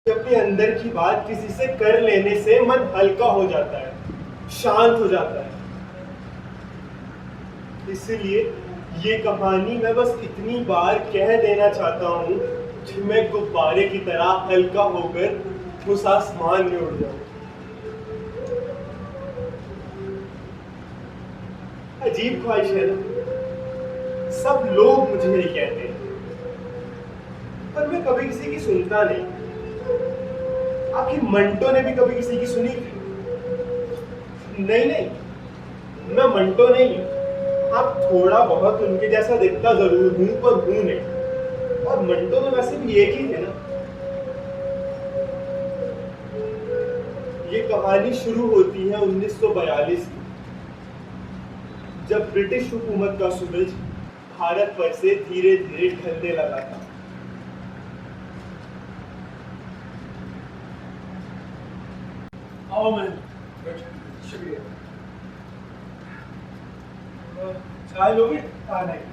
अपने अंदर की बात किसी से कर लेने से मन हल्का हो जाता है, शांत हो जाता है। इसलिए ये कहानी मैं बस इतनी बार कह देना चाहता हूँ कि मैं गुब्बारे की तरह हल्का होकर उस आसमान में उड़ जाऊं। अजीब ख्वाहिश है ना, सब लोग मुझे यही कहते हैं, पर मैं कभी किसी की सुनता नहीं। आखिर मंटो ने भी कभी किसी की सुनी थी? नहीं, मैं मंटो नहीं हूं। आप थोड़ा बहुत उनके जैसा दिखता जरूर हूं, पर हूं नहीं। और मंटो तो वैसे भी एक ही थे ना। ये कहानी शुरू होती है 1942 की, जब ब्रिटिश हुकूमत का सूरज भारत पर से धीरे धीरे ढलने लगा था। आओ मैम, शुक्रिया। चाय लोगे? नहीं।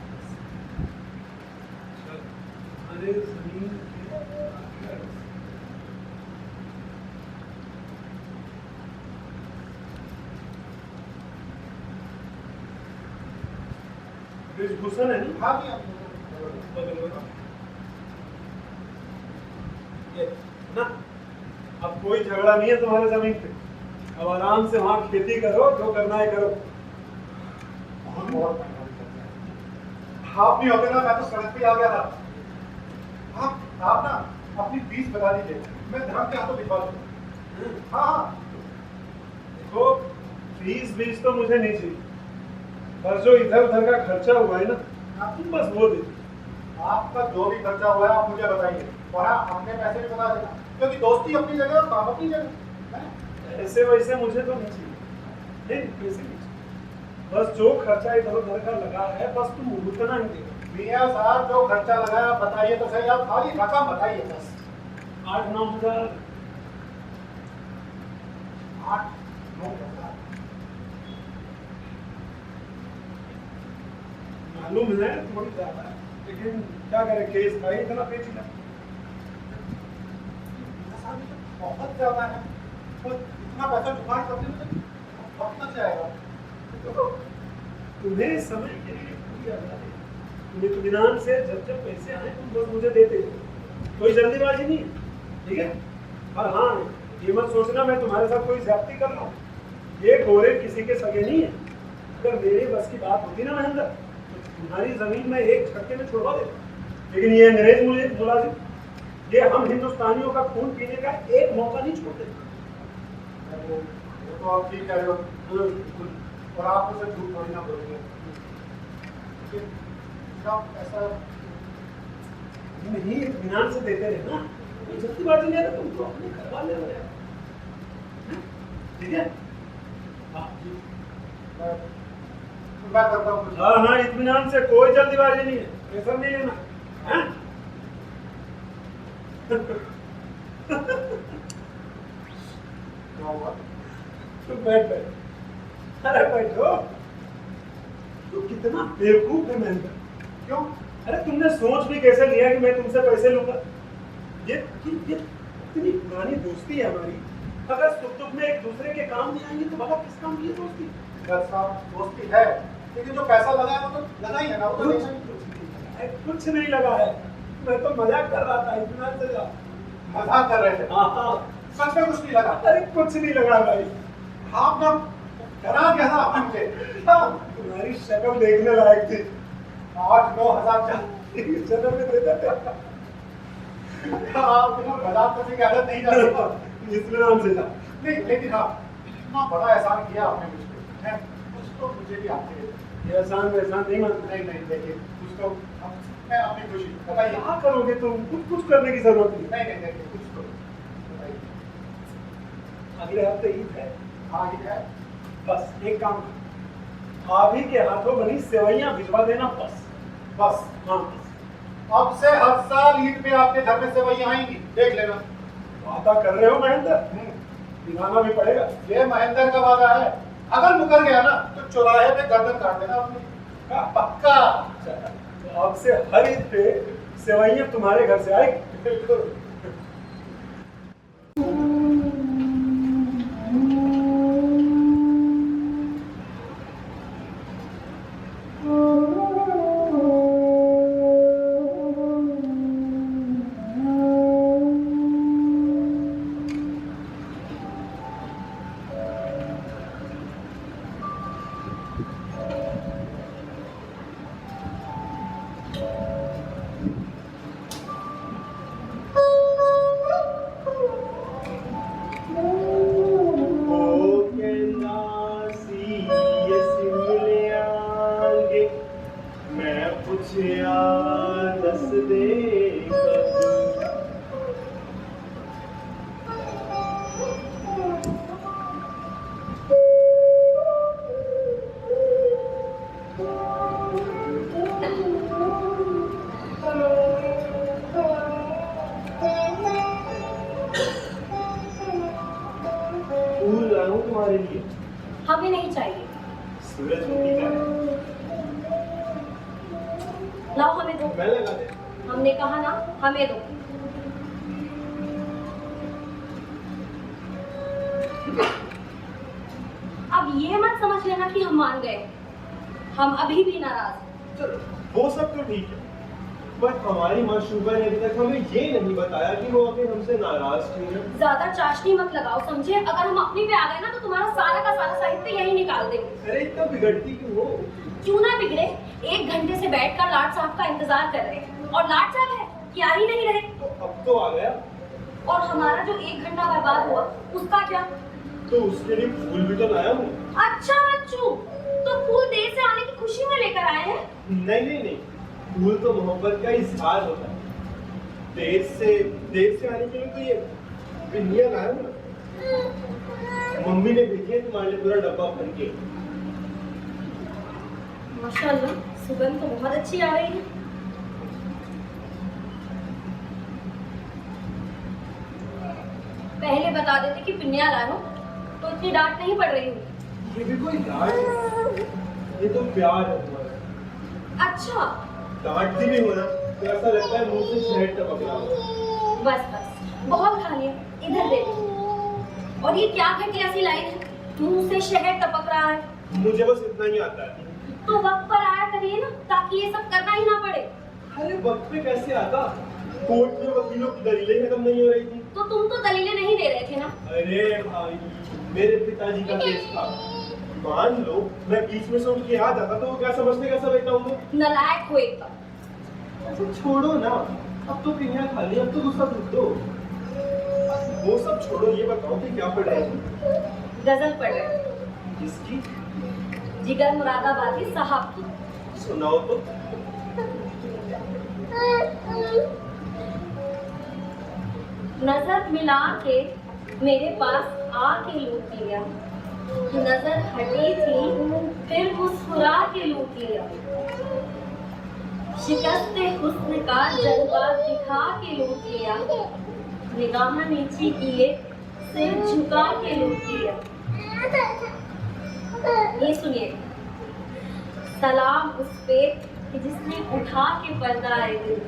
अरे जमीन भूषण है ना? हाँ ये ना, अब कोई झगड़ा नहीं है तुम्हारे जमीन पे। अब आराम से वहां खेती करो, जो करना है करो। आप नहीं होते ना, मैं तो सड़क पे आ गया था। आप ना अपनी फीस बता दीजिए, मैं धर्म के हाथों भिजवा दूंगा। हाँ, देखो फीस बीस तो मुझे नहीं चाहिए, बस जो इधर उधर का खर्चा हुआ है ना, आप तुम बस वो दे दो। आपका जो भी खर्चा हुआ है आप मुझे बताइए, और हाँ, अपने पैसे भी बता देना, क्योंकि दोस्ती अपनी जगह और काम अपनी जगह। ऐसे वैसे मुझे तो नहीं चाहिए, नहीं पैसे नहीं चाहिए। बस जो खर्चा इधर उधर का लगा है, बस तुम उतना ही दे। मियाँ साहब जो खर्चा लगाया बताइए तो सही, आप खाली रकम बताइए बस। 8-9 हज़ार। 8-9 हज़ार। मालूम है थोड़ी ज्यादा है, लेकिन क्या करें, केस का ही इतना पेचीदा। बहुत ज्यादा है, तो इतना पैसा जुगाड़ करने में वक्त तक जाएगा। तो तुम्हें समय के लिए पूरी आजादी है, तुम इत्मीनान से जब जब पैसे आए तुम बस मुझे देते हो, कोई जल्दीबाजी नहीं है, ठीक है? और हाँ, ये मत सोचना मैं तुम्हारे साथ कोई ज्यादती कर रहा हूँ। ये गोरे किसी के सगे नहीं है। अगर मेरे बस की बात होती ना महेंद्र, तो तुम्हारी जमीन में एक झटके में छुड़वा देता। लेकिन ये अंग्रेज मुलाजिम, ये हम हिंदुस्तानियों का खून पीने का एक मौका नहीं छोड़ते। वो तो आप ठीक कह रहे हो, और आप उसे झूठ थोड़ी ना बोलेंगे। ऐसा नहीं, इत्मीनान से देते रहे ना, कोई जल्दीबाजी नहीं है, तुम तो अपने करवा ले रहे हो, ठीक है? मैं करता हूँ। हाँ, इत्मीनान से, कोई जल्दीबाजी नहीं है, प्रेशर नहीं लेना, हैं? क्या हुआ? तो बैठ। अरे बैठो। तो कितना बेवकूफ है महेंद्र। क्यों? अरे तुमने सोच भी कैसे लिया कि मैं तुमसे पैसे लूंगा? ये इतनी पुरानी दोस्ती है हमारी, अगर सुख दुख में एक दूसरे के काम नहीं आएंगे तो भला किस काम की है दोस्ती? दोस्ती है, लेकिन जो पैसा लगा है वो तो लगा ही है ना, वो तो कुछ नहीं लगा है, मैं तो मजाक कर रहा था। इत्मीनान से जा। मजाक कर रहे थे? हाँ, सच में कुछ नहीं लगा? अरे कुछ नहीं लगा भाई। आप ना डरा दिया था आपने मुझे। तुम्हारी शक्ल देखने लायक थी। 8-9 हज़ार जन्म में देता था। आप बिना मजाक करने की आदत नहीं जाती। इत्मीनान से जा। नहीं, लेकिन हाँ, इतना बड़ा एहसान किया आपने मुझ पे, हैं? कुछ तो मुझे भी आपके ये एहसान नहीं मानते। नहीं, देखिए कुछ तो मैं अपनी खुशी बताइए। क्या करोगे तुम? कुछ करने की जरूरत नहीं। नहीं, देखिए कुछ तो बताइए। अगले हफ्ते ईद है। हाँ, ये है। बस एक काम करो, आप ही के हाथों बनी सेवइयां भिजवा देना, बस। हाँ, अब से हर साल ईद पे आपके घर में सेवइयां आएंगी, देख लेना। वादा कर रहे हो महेंद्र? दिखाना भी पड़ेगा। ये महेंद्र का वादा है, अगर मुकर गया ना तो चौराहे पे गर्दन काट देना अपनी। पक्का। तो अब से हर ईद पे सेवइयां तुम्हारे घर से आएगी। बिल्कुल। दस दे कभी। फूल लाऊं तुम्हारे लिए? हमें नहीं चाहिए। सूरजमुखी का है। लाओ हमें दो। मैं लगा दे। हमने कहा ना हमें दो। अब ये मत समझ लेना कि हम मान गए, हम अभी भी नाराज हैं। चलो वो सब तो ठीक है, पर हमारी माशूका ने अभी तक हमें ये नहीं बताया कि वो आखिर हमसे नाराज क्यों है। ज्यादा चाशनी मत लगाओ, समझे? अगर हम अपनी पे आ गए ना तो तुम्हारा सारा का सारा साहित्य यही निकाल देंगे। अरे इतना बिगड़ती क्यों हो? क्यों ना बिगड़े, 1 घंटे से बैठकर लाट साहब का इंतजार कर रहे हैं और लाट साहब है कि आ ही नहीं रहे। तो अब तो आ गया, और हमारा जो 1 घंटा बर्बाद हुआ उसका क्या? तो उसके लिए फूल भी तो लाया हूँ। अच्छा बच्चू, तो फूल देर से आने की खुशी में लेकर आए हैं? नहीं, फूल तो मोहब्बत का इजहार होता है। देर से आने के लिए तो ये पिन्नियाँ लाया हूँ ना। मम्मी ने भेजी है तुम्हारे लिए पूरा डब्बा भर के। माशाल्लाह, सुगंध तो बहुत अच्छी आ रही है। पहले बता देते कि पिन्नियाँ लाए हो तो इतनी डांट नहीं पड़ रही होगी। ये भी कोई डांट है? ये तो प्यार है तुम्हारा। अच्छा, डांटती भी हो ना तो ऐसा लगता है मुंह से शहद टपक रहा हो। बस बहुत खा लिया, इधर दे दो। और ये क्या घटिया सी लाइन है, मुंह से शहद टपक रहा है। मुझे बस इतना ही आता है। तो वक्त पर आया करिए ना, ताकि ये सब करना ही ना पड़े। अरे वक्त पे कैसे आता? कोर्ट में वकीलों की दलीलें खत्म नहीं हो रही थी। तो तुम तो दलीलें नहीं दे रहे थे ना। अरे भाई, मेरे पिताजी का केस था। मान लो मैं बीच में से उठ के आ जाता तो वो क्या समझते कैसा बैठा हूँ? नालायक हो एकदम। अच्छा छोड़ो ना, अब तो पिन्नियाँ खा ली, अब तो गुस्सा दूध दो। वो सब छोड़ो, ये बताओ कि क्या पढ़ रहे हो? गजल पढ़ रहे थे। किसकी? जिगर मुरादाबादी साहब की। सुनाओ तो। नजर मिला के मेरे पास आके लूट लिया, नजर हटी थी फिर मुस्कुरा के लूट लिया, शिकस्ते हुस्न का जज्बा दिखा के लूट लिया, निगाह नीची किए सिर झुका के लूट लिया। ये सुनिए, सलाम उस पे कि जिसने उठा के पर्दा आए दिल,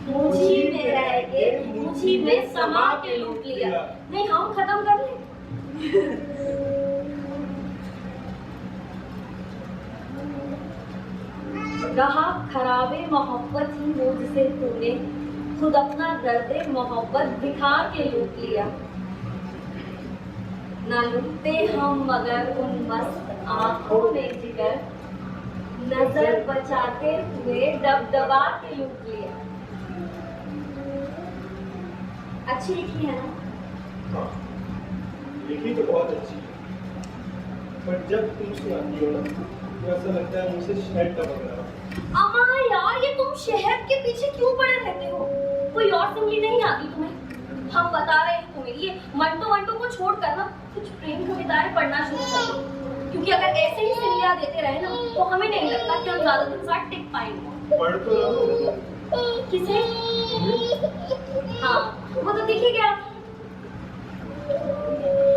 मुझी में रह के मुझी में समा के लूट लिया। नहीं, हम खत्म कर लें। रहा खराबे मोहब्बत ही मुझसे तूने, खुद अपना दर्दे मोहब्बत दिखा के लूट लिया। ना लुटते हम मगर उन मस्त आंखों में जिगर, नजर बचाते हुए दबदबा के लूट लिया। अच्छी लिखी है ना? हाँ, लिखी तो बहुत अच्छी है, पर जब तुम सुनाती हो ना तो ऐसा लगता है मुझसे शहद टपक रहा है। अम्मा यार, ये तुम शहद के पीछे क्यों पड़े रहते हो? कोई और सिंगली नहीं आती तुम्हें? हम बता रहे हैं तुम्हें, ये मंटो मंटो को छोड़कर ना कुछ प्रेम कविताएं पढ़ना शुरू कर दो, क्योंकि अगर ऐसे ही सिंगलियां देते रहे ना तो हमें नहीं लगता कि हम ज्यादा दिन साथ टिक पाएंगे। पढ़ तो रहो। किसे? हाँ, वो तो दिख ही गया।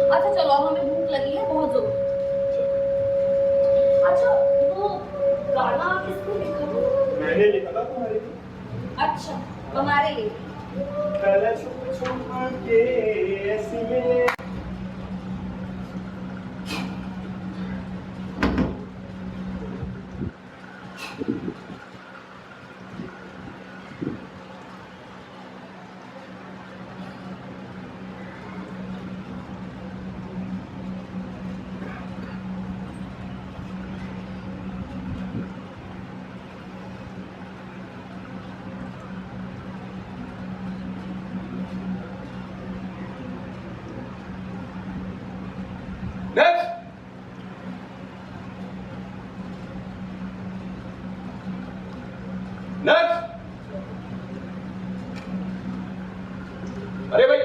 अच्छा चलो, हमें भूख लगी है बहुत जोर। अच्छा, वो गाना किसने लिखा था? मैंने लिखा था तुम्हारे लिए। अच्छा, हमारे लिए। पहले छुप छुप के ऐसी मिले।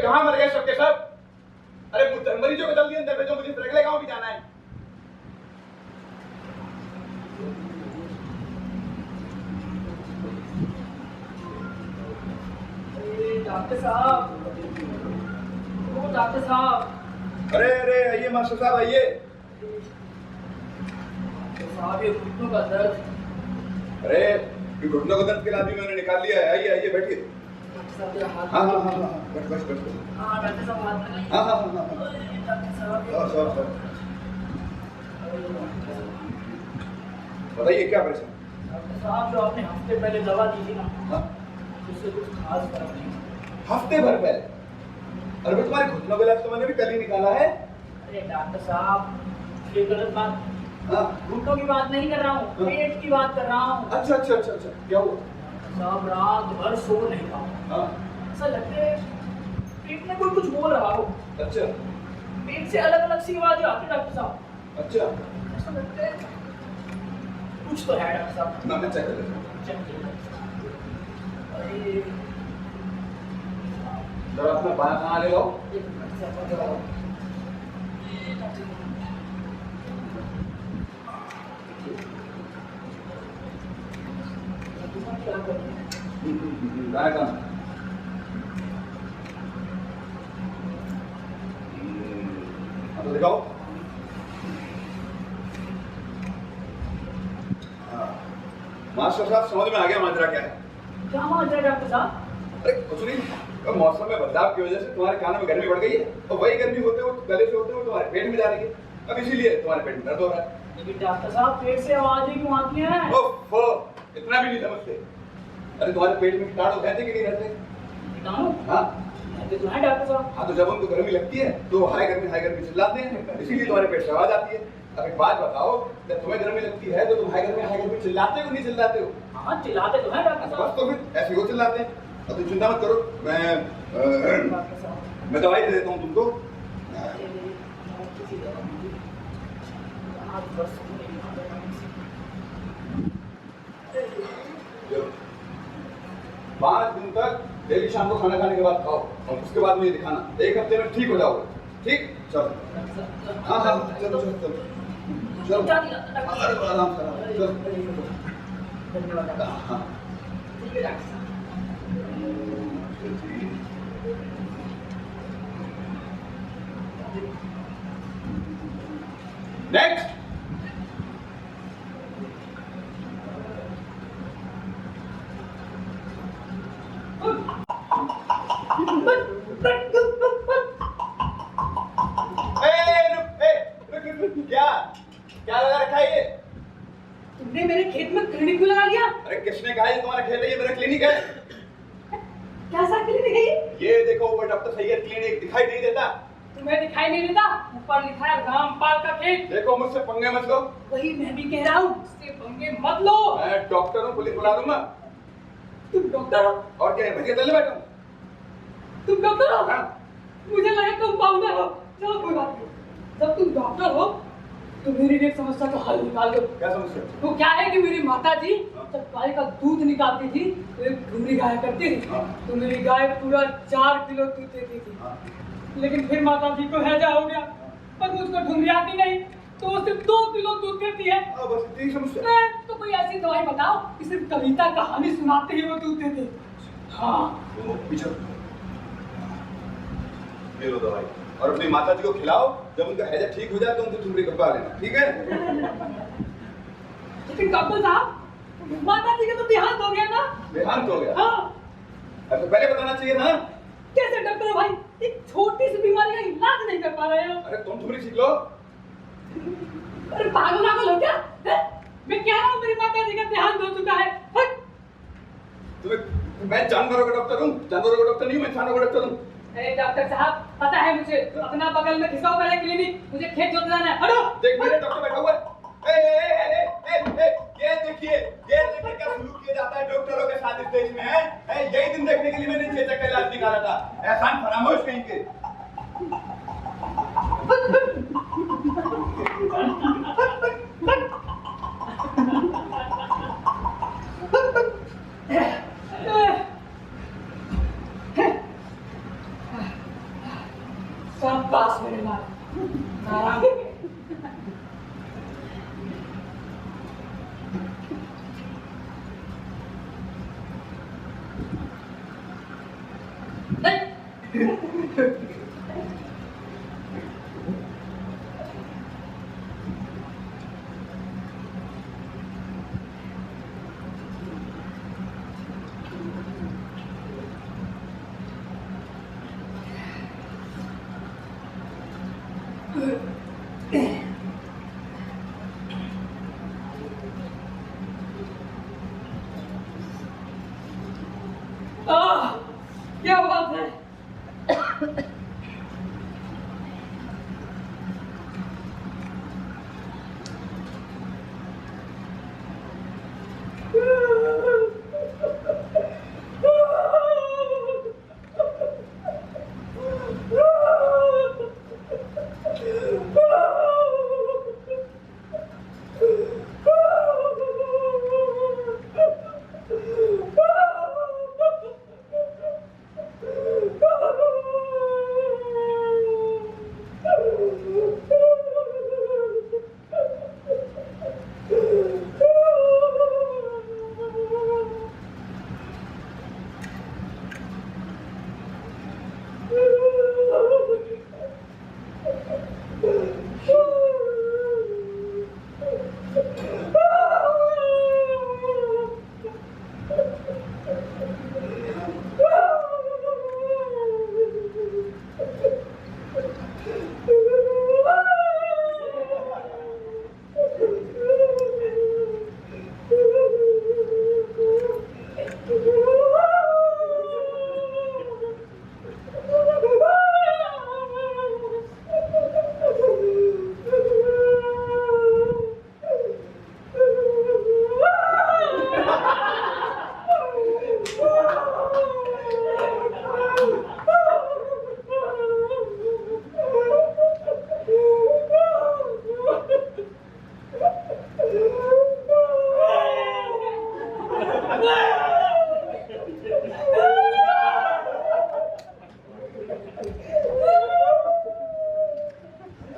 कहाँ मर गए सबके सब? अरे मरीजों को जल्दी अंदर भेजो, मुझे फ्रेगले गांव भी जाना है। डॉक्टर साहब, ओ डॉक्टर साहब। अरे अरे आइए मास्टर साहब आइए। डॉक्टर साहब, ये घुटनों का दर्द। अरे ये घुटनों का दर्द के इलाज भी मैंने निकाल लिया है। आइए आइए बैठिए। डॉक्टर साहब मेरा हाथ। हाँ हाँ हाँ हाँ बस बस बस। हाँ डॉक्टर साहब हाथ लगाइए। हाँ हाँ हाँ हाँ। डॉक्टर साहब बताइए क्या परेशान? डॉक्टर साहब, जो आपने हफ्ते पहले दवा दी थी ना, हाँ? उससे कुछ खास फर्क नहीं। हफ्ते भर पहले? अरे भाई तुम्हारे घुटनों का इलाज तो मैंने भी कल ही निकाला है। अरे डॉक्टर साहब, ये गलत बात। हाँ? घुटनों की बात नहीं कर रहा हूँ, हाँ। पेट की बात कर रहा हूँ। अच्छा अच्छा अच्छा अच्छा क्या हुआ? डॉक्टर साहब, रात भर सो नहीं पाऊँ। हाँ? ऐसा लगता है पेट में कोई कुछ बोल रहा हो। अच्छा पेट से अलग अलग सी आवाज आती है डॉक्टर साहब। अच्छा ऐसा लगता है कुछ तो है डॉक्टर साहब। ना मैं चेक कर लेता हूँ। अरे जरा अपना बायां कहाँ ले लो। एक मिनट से अपना जवाब। क्या करूं? बायां कहाँ? अब तो दिखाओ। हाँ। मास्टर साहब समझ में आ गया माजरा क्या है? क्या माजरा डॉक्टर साहब? अरे कुछ नहीं, अब मौसम में बदलाव की वजह से तुम्हारे कानों में गर्मी बढ़ गई है और वही गर्मी होते हुए गले से होते हुए तुम्हारे पेट में जा रही है। अब इसीलिए तुम्हारे पेट में दर्द हो रहा है। लेकिन डॉक्टर साहब, पेट से आवाजें क्यों आती हैं? ओफ, इतना भी नहीं समझते। अरे तुम्हारे पेट में कीटाणु रहते कि नहीं रहते? कीटाणु? हाँ रहते तो हैं डॉक्टर साहब। हाँ, तो जब उनको गर्मी लगती है तो हाई गर्मी चिल्लाते हैं, इसीलिए तुम्हारे पेट से आवाज आती है। अब एक बात बताओ, जब तुम्हें गर्मी लगती है तो तुम हाई गर्मी चिल्लाते हो नहीं चिल्लाते हो? हाँ चिल्लाते तो हैं डॉक्टर बस साहब। तो फिर ऐसे ही वो चिल्लाते हैं। अब तुम चिंता मत करो, डॉक्टर साहब, मैं दवाई दे देता हूँ तुमको। किसी दवा दीजिए। आज बस नहीं आता है किसी। 5 दिन तक डेली शाम को खाना खाने के बाद खाओ और उसके बाद मुझे दिखाना। 1 हफ्ते में ठीक हो जाओगे। ठीक? चलो। हाँ हाँ चलो चलो चलो चलो। क्या दिलाता डॉक्टर साहब? आराम से चलो। धन्यवाद डॉक्टर साहब। हाँ। ठीक है डॉक्टर साहब। नेक्स्ट। क्या क्या लगा रखा है ये? तुमने मेरे खेत में क्लिनिक क्यों लगा लिया? अरे किसने कहा ये तुम्हारा खेत है? ये मेरा क्लिनिक है। कैसा क्लिनिक है ये? ये देखो ऊपर डॉक्टर सैयद क्लिनिक दिखाई नहीं देता? तुम्हें दिखाई नहीं देता? ऊपर लिखा है रामपाल का खेत। देखो मुझसे पंगे मत लो। वही मैं भी कह रहा हूँ, इससे पंगे मत लो। मैं डॉक्टर हूँ, पुलिस बुला दूंगा। तुम डॉक्टर हो? और क्या है, भैया तले बैठा हूँ। तुम डॉक्टर हो? हाँ। मुझे लगा कंपाउंडर हो। चलो कोई बात नहीं। जब तुम डॉक्टर हो तो मेरी एक समस्या का हल निकाल दो। क्या समस्या? तो क्या है कि मेरी माता जी जब गाय का दूध निकालती थी तो एक घुमरी गाय करती थी। हाँ। तो मेरी गाय पूरा 4 किलो दूध देती थी। हाँ। लेकिन फिर माता जी को हैजा हो गया पर मुझको ढूंढी आती नहीं तो वो सिर्फ 2 किलो दूध देती है। बस इतनी समस्या। तो कोई ऐसी दवाई बताओ कि सिर्फ कविता कहानी सुनाते ही वो दूध देते। हाँ तो पीछे ले लो दवाई और अपनी माता जी को खिलाओ। जब उनका हैजा ठीक हो जाए तो उनको ठुमरी कपा लेना, ठीक है? लेकिन डॉक्टर साहब, माता जी का तो देहांत हो गया ना। देहांत हो गया? हाँ। अब तो पहले बताना चाहिए था। कैसे डॉक्टर भाई, एक छोटी सी बीमारी का इलाज नहीं कर पा रहे हो? अरे तुम ठुमरी सीख लो। अरे पागल पागल हो क्या? हैं? मैं कह रहा हूँ मेरी माता जी का देहांत हो चुका है। हट! मैं जानवरों का डॉक्टर हूँ, जानवरों का डॉक्टर नहीं हूँ, मैं इंसानों का डॉक्टर हूँ। अरे डॉक्टर साहब, पता है मुझे, अपना बगल में घिसाओ पहले क्लिनिक, मुझे खेत जोतवाना है। हटो! देख मेरे डॉक्टर बैठा हुआ है। ये देखिए क्या सलूक किया जाता है डॉक्टरों के साथ इस देश में है। यही दिन देखने के लिए मैंने चेचक का इलाज निकाला था। एहसान फरामोश कहीं के। क्या बात है।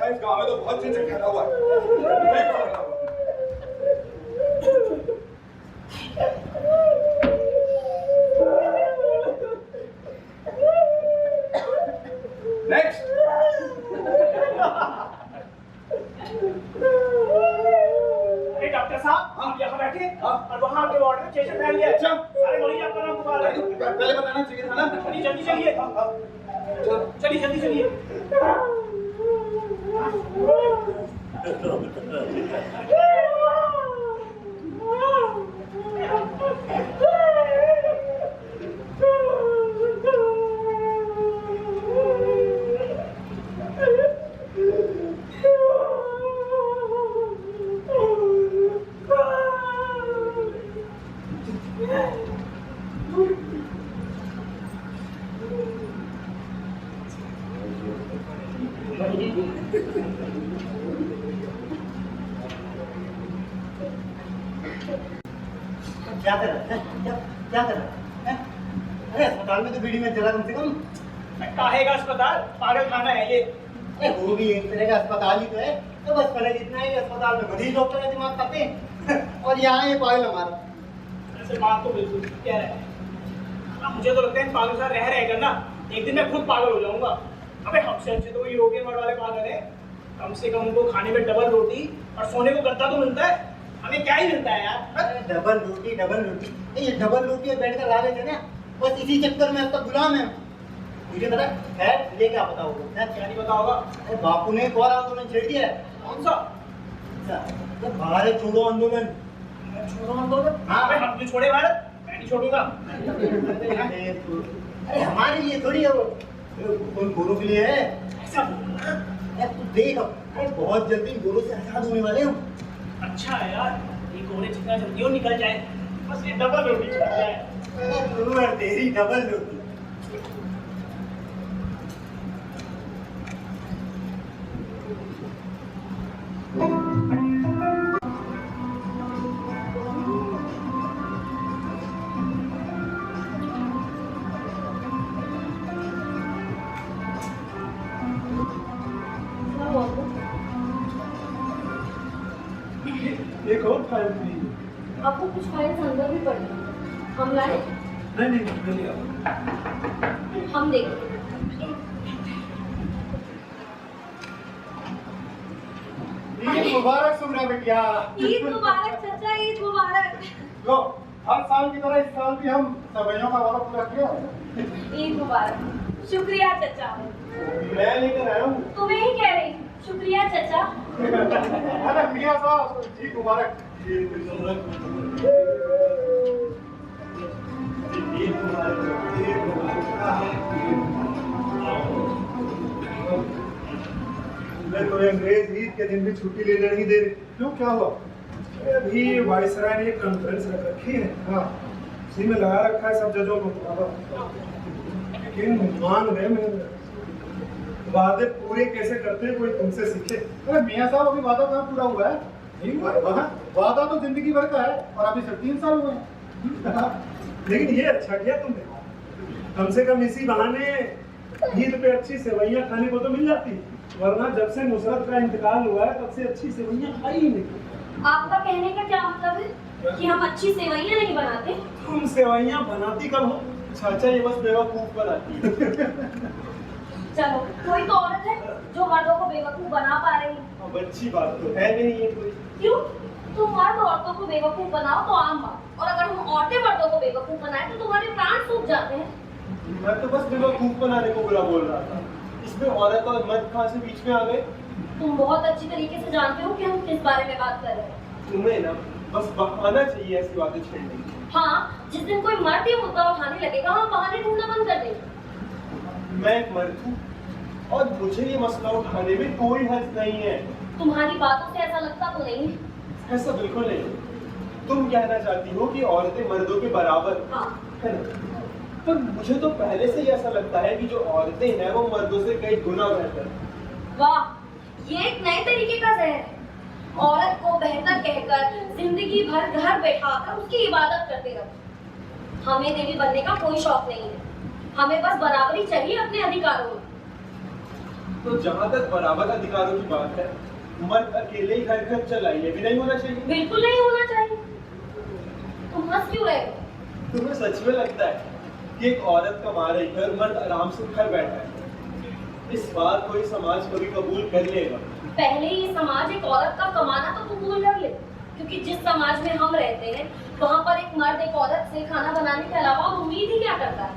इस गांव में तो बहुत चीजें फैला हुआ है। नेक्स्ट। अरे डॉक्टर साहब, आप यहाँ बैठे और वहाँ आपके वार्ड में चेचक फैल गया। अच्छा। सारे मरीज आपका नाम पुकार रहे हैं। पहले बताना चाहिए था ना। चलिए जल्दी चलिए। चलिए जल्दी चलिए। क्या कर रहा है? क्या कर रहा है? अरे अस्पताल में तो बीड़ी में जला कम से कम। काहे का अस्पताल? पागल खाना है ये। अरे वो भी एक तरह का अस्पताल ही तो है। तो बस फर्क इतना है कि अस्पताल में बड़ी डॉक्टर का दिमाग खाते हैं और यहाँ ये पागल हमारा। ऐसे बात तो बिल्कुल कह रहे हैं। अब मुझे तो लगता है इन पागल साथ रह कर ना एक दिन मैं खुद पागल हो जाऊंगा। अबे हमसे अच्छे तो वही यूरोपियन वर्ग वाले पागल हैं। कम से कम उनको खाने में डबल रोटी और सोने को गद्दा तो मिलता है। हमें क्या ही मिलता है यार। डबल रोटी ये डबल रोटी और बेड का लालच है ना, बस इसी चक्कर में अब तक गुलाम है। मुझे पता है ले क्या पता होगा, क्या नहीं पता होगा। अरे बापू ने एक और आंदोलन छेड़ दिया है। कौन सा? तो भारत छोड़ो आंदोलन। छोड़ो आंदोलन? हाँ। अबे हम क्यों छोड़े भारत? मैं नहीं छोड़ूंगा। अरे हमारे लिए थोड़ी है वो, उन गोरों के लिए है। ऐसा बोलना। यार तू देख अब, अरे बहुत जल्दी गोरों से आजाद होने वाले हम। अच्छा है यार, ये गोरे जितना जल्दी हो निकल जाए, बस ये डबल रोटी छूट जाए। तेरी डबल रोटी। एक और फाइल थी। आपको कुछ फाइल्स अंदर भी पड़ी हैं। हम लाए? नहीं मैं ले आऊँ। हम देखते हैं। ईद मुबारक सुमरा बिटिया। ईद मुबारक चाचा, ईद मुबारक। लो, हर साल की तरह इस साल भी हम सवैयों का वादा पूरा किया है। ईद मुबारक। शुक्रिया चाचा। मैं लेकर आया हूँ। तुम्हें ही कह रही, शुक्रिया चाचा। अरे मियाँ साहब, ईद मुबारक। मैं तो अंग्रेज ईद के दिन भी छुट्टी लेने नहीं दे रहे। क्यों, क्या हुआ? अभी वायसराय ने एक कॉन्फ्रेंस रख रखी है। हाँ, उसी में लगा रखा है सब जजों को। लेकिन मान गए मैं, वादे पूरे कैसे करते हैं कोई तुमसे सीखे। अरे मियाँ साहब, अभी वादा कहाँ पूरा हुआ है? नहीं हुआ है। हाँ, वादा तो जिंदगी भर का है और अभी सिर्फ 3 साल हुए हैं। लेकिन ये अच्छा किया तुमने, कम से कम इसी बहाने ईद पे अच्छी सेवैयां खाने को तो मिल जाती, वरना जब से नुसरत का इंतकाल हुआ है तब से अच्छी सेवैयां खाई ही नहीं। आपका कहने का क्या मतलब है कि हम अच्छी सेवैयां नहीं बनाते? तुम सेवैयां बनाती कब हो? चाचा ये बस बेवकूफ बनाती है। चलो, कोई तो औरत है जो मर्दों को बेवकूफ बना पा रही है। अब अच्छी बात तो है नहीं ये कोई। क्यों? तुम मर्द औरतों को बेवकूफ बनाओ तो आम बात, और अगर हम औरतें मर्दों को बेवकूफ बनाए तो तुम्हारे प्राण सूख जाते हैं। मैं तो बस बेवकूफ बनाने को बुरा बोल रहा था। इसमें औरत और मर्द कहाँ से बीच में आ गए? तुम बहुत अच्छी तरीके से जानते हो कि हम किस बारे में बात कर रहे हैं। तुम्हें ना बस बहाना चाहिए ऐसी बातें छेड़ने की। हाँ, जिस दिन कोई मर्द ये मुद्दा उठाने लगेगा हम बहाने ढूंढना बंद कर देंगे। मैं एक मर्द हूँ और मुझे ये मसला उठाने में कोई हर्ज नहीं है। तुम्हारी बातों से ऐसा लगता तो नहीं है। ऐसा बिल्कुल नहीं। तुम कहना चाहती हो कि औरतें मर्दों के बराबर हाँ। है ना? पर मुझे तो पहले से ही ऐसा लगता है कि जो औरतें हैं वो मर्दों से कई गुना बेहतर हैं। वाह, ये एक नए तरीके का जहर है। औरत को बेहतर कहकर जिंदगी भर घर बैठाकर उसकी इबादत करते रहो। हमें देवी बनने का कोई शौक नहीं है, हमें बस बराबरी चाहिए अपने अधिकारों में। तो जहाँ तक बराबर अधिकारों की बात है, मर्द अकेले ही घर चलाए, ये भी नहीं होना चाहिए। बिल्कुल नहीं होना चाहिए। तुम हंस क्यों रहे हो? तुम्हें सच में लगता है कि एक औरत कमा रही है और मर्द आराम से घर बैठा है? इस बात को ये समाज कभी कबूल कर लेगा? पहले ये समाज एक औरत का कमाना तो कबूल कर ले, क्योंकि जिस समाज में हम रहते हैं वहाँ पर एक मर्द एक औरत से खाना बनाने के अलावा और उम्मीद ही क्या करता है।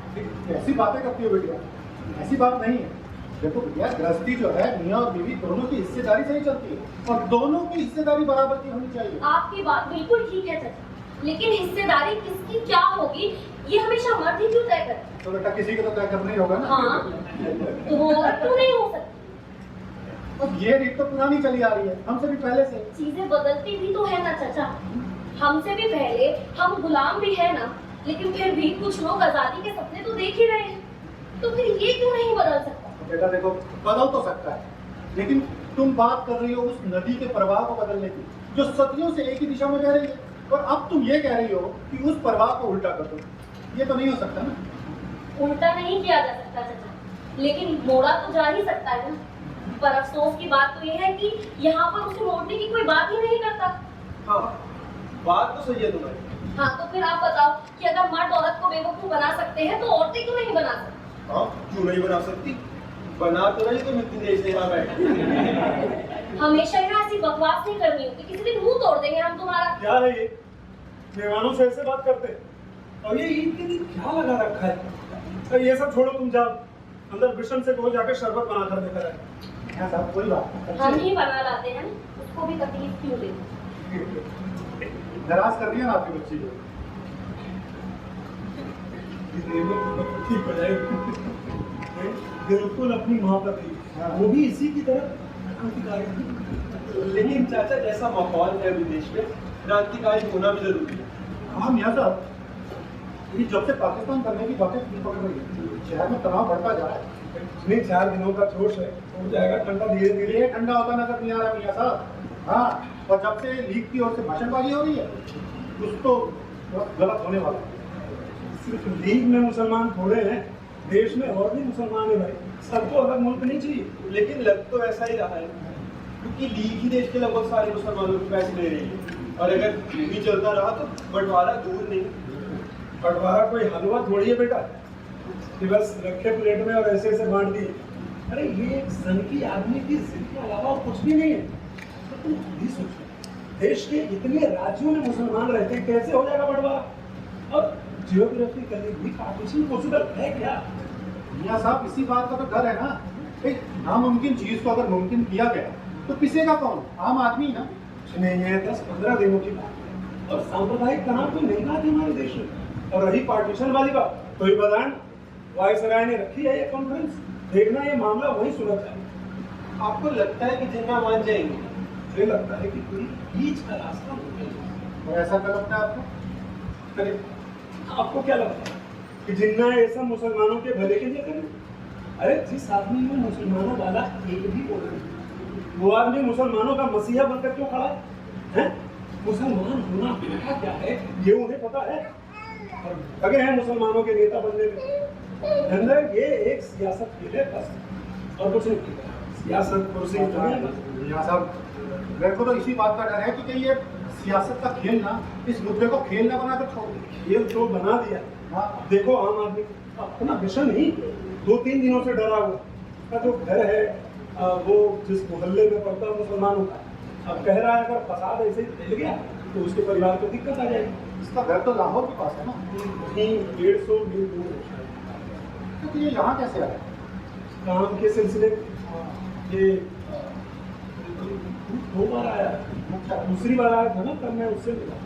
ऐसी बातें करती हो बेटिया? ऐसी बात नहीं है। देखो बेटिया, गृहस्थी जो है मियाँ और बीवी दोनों की हिस्सेदारी से ही चलती है और दोनों की हिस्सेदारी बराबर की होनी चाहिए। आपकी बात बिल्कुल ठीक है चाचा, लेकिन हिस्सेदारी किसकी क्या होगी ये हमेशा मर्द ही क्यों तय करता है? तो बेटा किसी को तो तय करना ही होगा ना। हाँ, तो वो औरत क्यों नहीं हो सकती? अब ये रीत तो पुरानी चली आ रही है, हमसे भी पहले से। चीजें बदलती भी तो है ना चाचा, हमसे भी पहले हम गुलाम भी है ना, लेकिन फिर भी कुछ लोग आजादी के सपने तो देख ही रहे हैं, तो फिर ये क्यों नहीं बदल सकता? बेटा देखो, बदल तो सकता है, लेकिन तुम बात कर रही हो उस नदी के प्रवाह को बदलने की जो सदियों से एक ही दिशा में बह रही है, और अब तुम ये कह रही हो कि उस प्रवाह को उल्टा कर दो। ये तो नहीं हो सकता ना। उल्टा नहीं किया जा सकता चाचा, लेकिन मोड़ा तो जा ही सकता है ना। पर अफसोस की बात तो ये है कि यहाँ पर उसे मोड़ने की कोई बात ही नहीं करता। हाँ, बात तो सही है तुम्हारी। हाँ, तो फिर आप बताओ कि अगर मर्द औरत को बेवकूफ बना सकते हैं तो औरतें क्यों नहीं बना सकती? हाँ, क्यों नहीं बना सकती? बना तो नहीं तुम इतनी देर से यहाँ बैठे। हमेशा यहाँ ऐसी बकवास नहीं करनी होती, किसी दिन मुंह तोड़ देंगे हम तुम्हारा। क्या है ये? मेहमानों से ऐसे बात करते हैं? और ये ईद के दिन क्या लगा रखा है? अरे ये सब छोड़ो, तुम जाओ अंदर बिशन से कहो जाके शरबत बना कर देकर आए। हाँ साहब, कोई बात नहीं। हम ही बना लाते हैं, उसको भी तकलीफ क्यों दे? नाराज कर दिया ना आपकी बच्ची को। ठीक हो जाएगी। बिल्कुल अपनी माँ पर गई, वो भी इसी की तरह क्रांतिकारी। लेकिन चाचा, जैसा माहौल है विदेश में, क्रांतिकारी होना भी जरूरी है। हाँ मियाँ साहब, ये जब से पाकिस्तान करने की बातें पकड़ रही है, शहर में तनाव बढ़ता जा रहा है। इतने 4 दिनों का जोश है, हो जाएगा ठंडा धीरे धीरे। ये ठंडा होता नजर नहीं आ रहा मियाँ साहब। हाँ, और जब से लीग की ओर से भाषणबाजी हो रही है, कुछ तो बहुत गलत होने वाला है। सिर्फ लीग में मुसलमान थोड़े हैं, देश में और भी मुसलमान है भाई, सबको अलग मुल्क नहीं चाहिए। लेकिन लग तो ऐसा ही रहा है, क्योंकि लीग ही देश के लगभग सारे मुसलमानों के पैसे ले रही है, और अगर यूं ही चलता रहा तो बंटवारा दूर नहीं। बंटवारा कोई हलवा थोड़ी है बेटा कि बस रखे प्लेट में और ऐसे ऐसे बांट दिए। अरे ये एक सनकी आदमी की जिद के अलावा और कुछ भी नहीं है। तो तुम खुद ही सोचो, देश के इतने राज्यों में मुसलमान रहते हैं, कैसे हो जाएगा बंटवारा? और जियोग्राफिकली भी पार्टीशन पॉसिबल है क्या? मियां साहब, इसी बात का तो डर है ना, एक नामुमकिन चीज को अगर मुमकिन किया गया तो पिसेगा कौन? आम आदमी ना। कुछ नहीं है, 10-15 दिनों की बात है और सांप्रदायिक तनाव तो नहीं बात है हमारे देश में। और रही पार्टीशन वाली बात, तो ये बताएं वायसराय ने रखी है ये कॉन्फ्रेंस, देखना ये मामला वहीं सुलझ जाए। आपको लगता है कि जिन्ना मान जाएंगे? मुझे लगता है कि कोई बीच का रास्ता होगा। और ऐसा क्या लगता है आपको? अरे आपको क्या लगता है कि जिन्ना ऐसा मुसलमानों के भले के लिए करें? अरे जिस आदमी में मुसलमानों वाला एक भी बोल रहा है, वो आदमी मुसलमानों का मसीहा बनकर क्यों खड़ा है? मुसलमान होना बेटा क्या है ये उन्हें पता है और लगे हैं मुसलमानों के नेता बनने में। अंदर ये एक सियासत खेल है बस, और कुछ नहीं। सियासत कुर्सी मियां साहब, मेरे को तो इसी बात का डर है कि कहीं ये सियासत का खेल ना इस मुद्दे को खेल ना बना कर छोड़ दे। खेल तो बना दिया। हाँ। देखो आम आदमी अपना विषय नहीं 2-3 दिनों से डरा हुआ, उसका जो घर है वो जिस मोहल्ले में पड़ता है मुसलमानों का, अब कह रहा है अगर फसाद ऐसे ही फैल गया तो उसके परिवार को दिक्कत आ जाएगी। इसका घर तो लाहौर के पास है ना, कहीं 150 मील दूर है। तो ये यहाँ कैसे आया? काम के सिलसिले में ये 2 बार आया, दूसरी बार आया था ना तब मैं उससे मिला।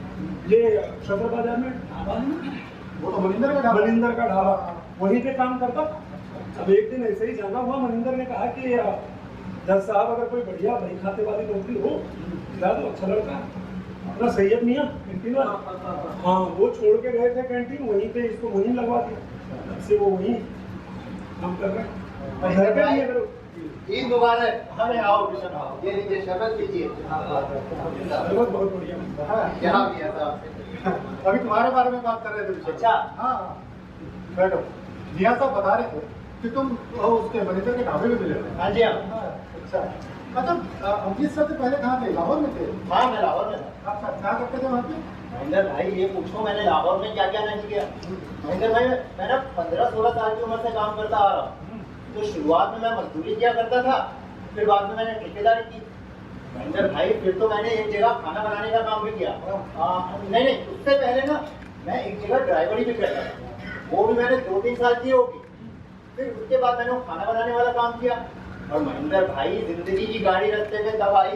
ये सदर बाजार में ढाबा है ना, वो तो मनिंदर का ढाबा। मनिंदर का ढाबा, वहीं पे काम करता था। अब एक दिन ऐसे ही जाना हुआ, मनिंदर ने कहा कि जज साहब अगर कोई बढ़िया बही खाते वाली नौकरी हो दिला दो, अच्छा लड़का अपना सैयद मियाँ कैंटीन वाला, हाँ वो छोड़ के गए थे कैंटीन, वहीं पे इसको वहीं लगवा दिया, तब से वो वहीं काम कर रहे हैं। और घर पे भी अगर ईद मुबारक। हमें आओ किशन आओ, ये लीजिए शरबत लीजिए। बहुत बहुत बढ़िया। क्या किया साहब? अभी तुम्हारे बारे में बात कर रहे थे। अच्छा। हाँ, बैठो। मियां साहब बता रहे थे कि तुम उसके मनिंदर के ढाबे में मिले थे। हाँ जी हाँ। अच्छा, मतलब अमृतसर से पहले कहाँ थे? लाहौर में थे? हाँ मैं लाहौर में था। अच्छा, क्या करते थे वहाँ पे? महेंद्र भाई ये पूछो मैंने लाहौर में क्या क्या नहीं किया। महेंद्र भाई मैं ना 15-16 साल की उम्र से काम करता आ रहा हूँ। तो शुरुआत में मैं मजदूरी किया करता था, फिर बाद में मैंने ठेकेदारी की। महेंद्र भाई फिर तो मैंने एक जगह खाना बनाने का काम भी किया। नहीं उससे पहले ना मैं एक जगह ड्राइवरी भी करता था, वो भी मैंने 2-3 साल की होगी। फिर उसके बाद मैंने वो खाना बनाने वाला काम किया। और महेंद्र भाई जिंदगी की गाड़ी रास्ते में तब आई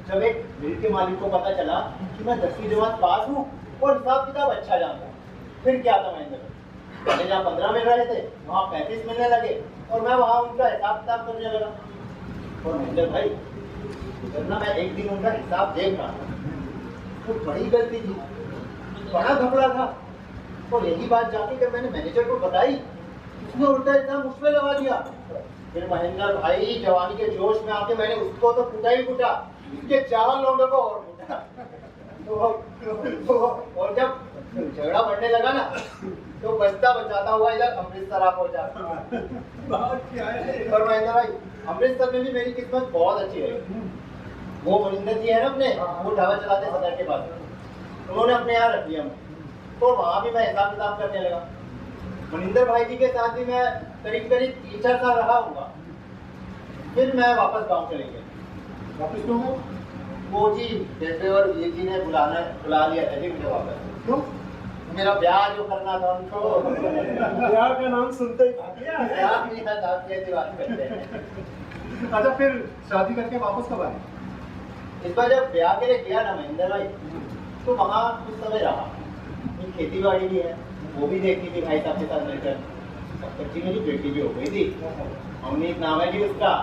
जब एक मिल के मालिक को पता चला कि मैं 10वीं जमात पास हूँ और हिसाब किताब अच्छा जानता हूँ। फिर क्या था महेंद्र, पहले जहाँ 15 मिल रहे थे वहाँ 35 मिलने लगे और मैं वहाँ उनका हिसाब किताब करने लगा। और महेंद्र भाई उधर ना मैं एक दिन उनका हिसाब देख रहा था, तो बड़ी गलती थी, बड़ा घबरा था। और यही बात जाके जब मैंने मैनेजर को बताई, उसने उल्टा हिसाब मुझ पे लगा दिया। फिर महेंद्र भाई जवानी के जोश में आके मैंने उसको तो कूटा ही कूटा, उसके 4 लोगों को और कूटा। और जब झगड़ा बढ़ने लगा ना तो बचता बचाता हुआ इधर अमृतसर आ पहुंचा। और महेंद्र भाई अमृतसर में भी मेरी किस्मत बहुत अच्छी रही। वो मनिंदर जी है ना अपने, वो ढाबा चलाते सदर के पास, उन्होंने अपने यहाँ रख लिया तो वहाँ भी मैं हिसाब किताब करने लगा। मनिंदर भाई जी के साथ भी मैं करीब 3-4 साल रहा हूँगा। फिर मैं वापस गाँव चले गया। वापिस क्यों गए? वो जी जैसे और ये जी ने बुला लिया था जी मुझे वापस। क्यों? मेरा ब्याह जो करना था उनको। ब्याह का नाम सुनते ही ब्याह नहीं था साहब, कैसी बात करते हैं। अच्छा, फिर शादी करके वापस कब आए? इस बार जब ब्याह के लिए गया ना महेंद्र भाई, तो वहाँ कुछ समय रहा। खेती बाड़ी भी है, वो भी देखी थी भाई साहब के साथ मिलकर। बच्ची मेरी बेटी भी हो गई थी, अमनीत नाम है जी उसका।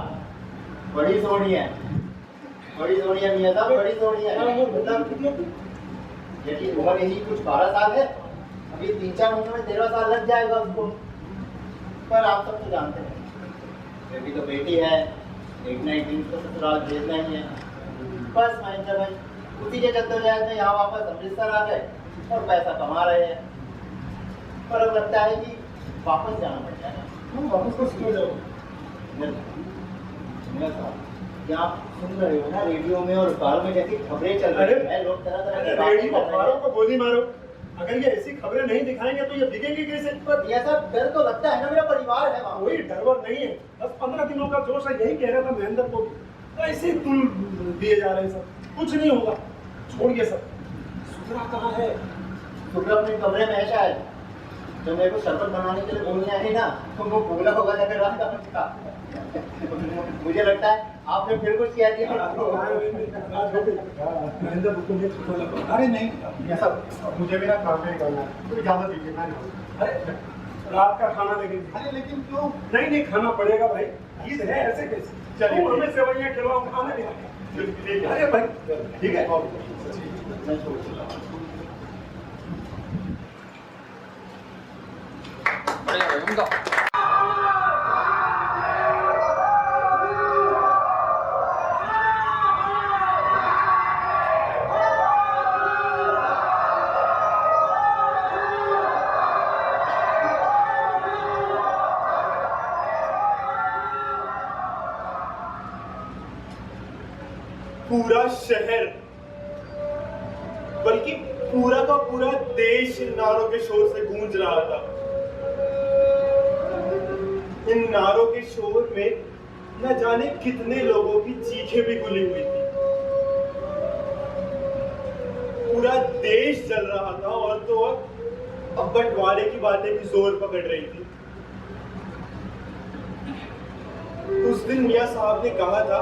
बड़ी सोहनी है, बड़ी सोहनी है मियां साहब, बड़ी सोहनी है। मतलब यही उम्र यही कुछ 12 साल है, अभी 3-4 महीने में 13 साल लग जाएगा उसको। पर आप सब तो जानते हैं बेटी तो बेटी है, एक ना एक दिन तो ससुराल भेजना ही है। बस महेंद्र भाई उसी के जद्दोजहद में यहाँ वापस अमृतसर आ गए और पैसा कमा रहे हैं। पर अब लगता है कि वापस जाना पड़ जाएगा। वापस को क्यों जाओ? क्या आप सुन रहे हो ना रेडियो में और अखबारों में जैसी खबरें चल रही है, लोग तरह तरह की बातें कर रहे अखबारों हैं। को गोली मारो, अगर ये ऐसी खबरें नहीं दिखाएंगे तो ये बिकेंगे कैसे? पर ये सब डर तो लगता है ना, मेरा परिवार है वहाँ। कोई डरवर नहीं है, 10-15 दिनों का जोश है, यही कह रहा था महेंद्र को भी। ऐसे ही तुल दिए जा रहे हैं सब, कुछ नहीं होगा, छोड़िए सब। सुधरा कहाँ है? शुक्र अपने कमरे में है शायद। जब मेरे को शरबत बनाने के लिए बोलने आई ना, तो वो बोला होगा जाकर रात का। मुझे लगता है आपने फिर कुछ किया दिया। महेंद्र को अरे नहीं, ये सब मुझे मेरा काम नहीं करना है, तो इजाजत दीजिए, मैं नहीं। अरे रात का खाना देंगे। अरे लेकिन क्यों? नहीं खाना पड़ेगा भाई, ईद है, ऐसे कैसे? चलिए, तुम हमें सेवइयां खिलाओ, खाने भी। ठीक है। अरे भाई ठीक है। मैं छोड़ चला। पूरा शहर बल्कि पूरा का पूरा देश इन नारों के शोर से गूंज रहा था। इन नारों के शोर में न जाने कितने लोगों की चीखें भी गुली हुई थी। पूरा देश जल रहा था और तो अब बंटवारे की बातें भी जोर पकड़ रही थी। उस दिन मियां साहब ने कहा था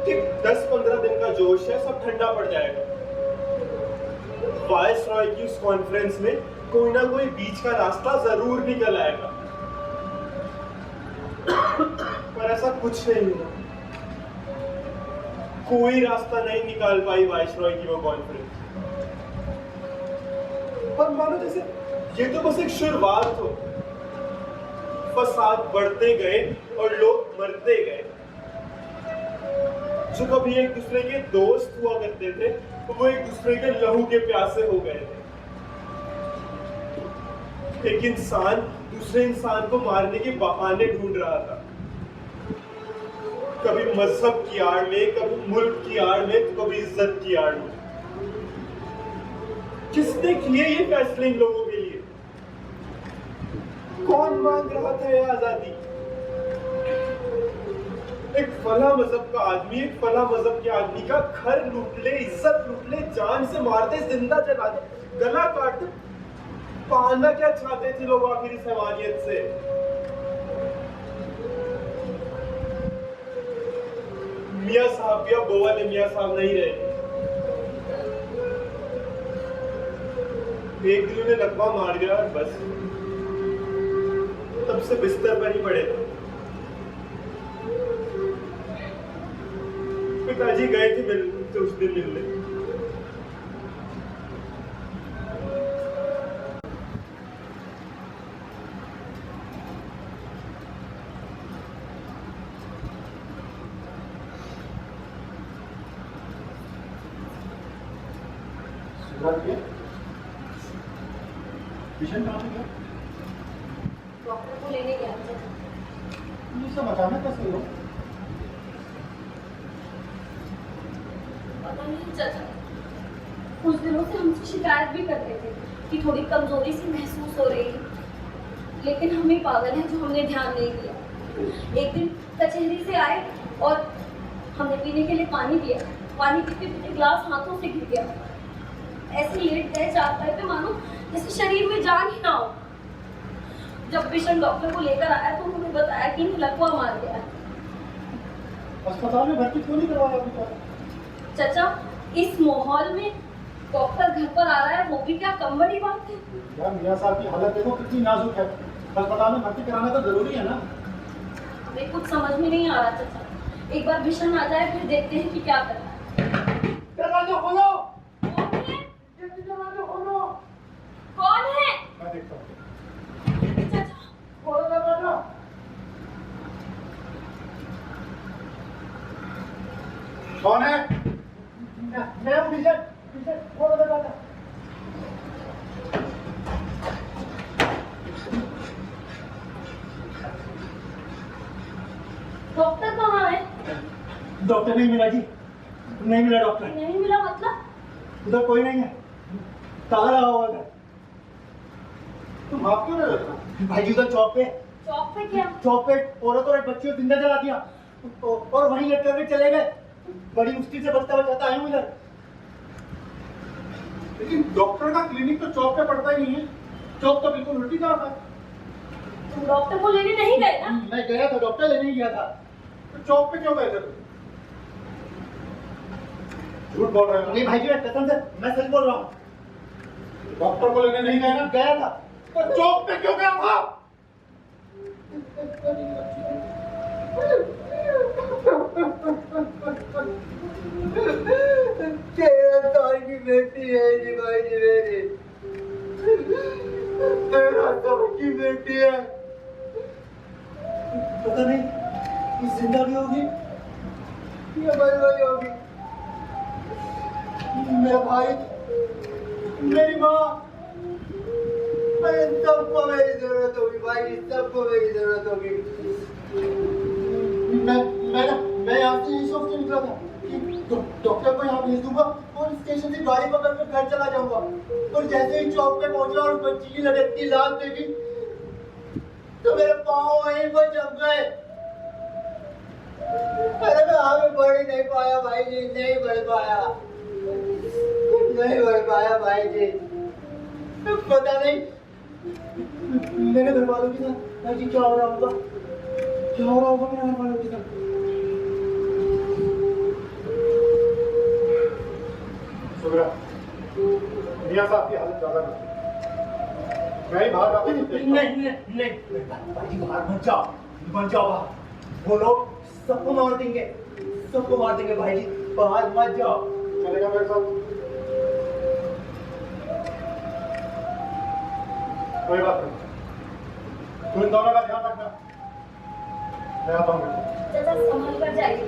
कि 10-15 दिन का जोश है, सब ठंडा पड़ जाएगा। वाइस रॉय की उस कॉन्फ्रेंस में कोई ना कोई बीच का रास्ता जरूर निकल आएगा, पर ऐसा कुछ नहीं हुआ। कोई रास्ता नहीं निकाल पाई वाइस रॉय की वो कॉन्फ्रेंस। पर मानो जैसे ये तो बस एक शुरुआत हो। फसाद बढ़ते गए और लोग मरते गए। जो कभी एक दूसरे के दोस्त हुआ करते थे वो एक दूसरे के लहू के प्यासे हो गए थे। एक इंसान दूसरे इंसान को मारने के बहाने ढूंढ रहा था, कभी मजहब की आड़ में, कभी मुल्क की आड़ में, तो कभी इज्जत की आड़ में। किसने किए ये फैसले इन लोगों के लिए? कौन मांग रहा था ये आजादी? एक फला मजहब का आदमी एक फला मजहब के आदमी का घर लूट ले, इज्जत लूट ले, जान से मार दे, जिंदा जला दे, गला काट दे। पाना क्या चाहते थे लोग आखिर इस हैवानियत से? मियां साहब या गोवा ने मियां साहब नहीं रहे। एक दिन उन्हें लकवा मार गया और बस तब से बिस्तर पर ही पड़े थे। पिताजी गए थे उनसे उस दिन मिलने। किशन कहाँ पे गया? डॉक्टर को लेने गया था। ये सब अचानक कैसे हुआ? पता नहीं चाचा, कुछ दिनों से हमसे शिकायत भी करते थे कि थोड़ी कमजोरी सी महसूस हो रही है, लेकिन हम ही पागल हैं जो हमने ध्यान नहीं दिया। एक दिन कचहरी से आए और हमने पीने के लिए पानी दिया। पानी पीते पीते ग्लास हाथों से गिर गया। ऐसे लेट गए चाहते थे मानो जैसे शरीर में जान ही ना हो। जब पेशेंट डॉक्टर को लेकर आया तो उन्होंने बताया कि इन्हें लकवा मार गया है। अस्पताल में भर्ती क्यों नहीं करवाया अभी तक? चाचा, इस माहौल में डॉक्टर घर पर आ रहा है, वो भी क्या कम बड़ी बात है? यार मियां साहब की हालत देखो कितनी नाजुक है, अस्पताल में भर्ती कराना तो जरूरी है ना। हमें कुछ समझ में नहीं आ रहा चाचा। एक बार भीषण आ जाए फिर देखते हैं कि क्या करना है। दरवाजा खोलो। कौन है? जल्दी दरवाजा खोलो। कौन है? मैं देखता हूँ। चाचा, खोलो दरवाजा। कौन है? मैं हूँ भीषण। भीषण, खोलो दरवाजा। डॉक्टर कहाँ है? डॉक्टर नहीं मिला जी, नहीं मिला डॉक्टर। नहीं मिला मतलब? उधर कोई नहीं है, ताला रहा होगा। तुम भाग क्यों रहे हो? भाई जी उधर चौक पे क्या? चौक पे औरत और एक बच्ची को जिंदा जला दिया और वहीं लटक के चले गए। बड़ी मुश्किल से बचता बचाता आया हूँ इधर। लेकिन डॉक्टर का क्लिनिक तो चौक पे पड़ता ही नहीं है, चौक तो बिल्कुल उल्टी तरफ है। तुम डॉक्टर को लेने नहीं गए ना? मैं गया था, डॉक्टर लेने ही गया था। तो चौक पे क्यों गए थे तुम? झूठ बोल रहे हो। नहीं भाई जी मैं कसम से मैं सच बोल रहा हूँ। डॉक्टर को लेने नहीं गए ना? गया था। तो चौक पे क्यों गया था? तेरह साल की बेटी है जी भाई जी मेरी। 13 साल की बेटी है। पता नहीं ये जिंदा भी होगी या मर गई होगी। मेरा भाई, मेरी माँ, सबको मेरी जरूरत होगी भाई, सबको मेरी जरूरत होगी। मैं यहाँ से यही सोच के निकला था कि डॉक्टर को यहाँ भेज दूंगा और स्टेशन से गाड़ी पकड़ कर घर चला जाऊंगा। और जैसे ही चौक पे पहुंचा और बच्ची की लटकती लाश देखी तो मेरे पाँव वहीं पर जम गए। अरे मैं आगे बढ़ ही नहीं पाया भाई जी, नहीं बढ़ पाया भाई जी। पता नहीं मेरे घर वालों के साथ भाई जी क्या हो रहा होगा, क्या हो रहा होगा मेरे घर वालों के साथ। सुगरा, मियां साहब की हालत ज्यादा नहीं। मैं ही बाहर आके नहीं भाई जी बाहर मत जाओ बाहर। वो लोग सबको मार देंगे भाई जी, बाहर मत जाओ। चलेगा मेरे साथ? कोई बात नहीं, तुम इन दोनों का ध्यान रखना, मैं आता हूँ। चाचा संभल कर जाइए।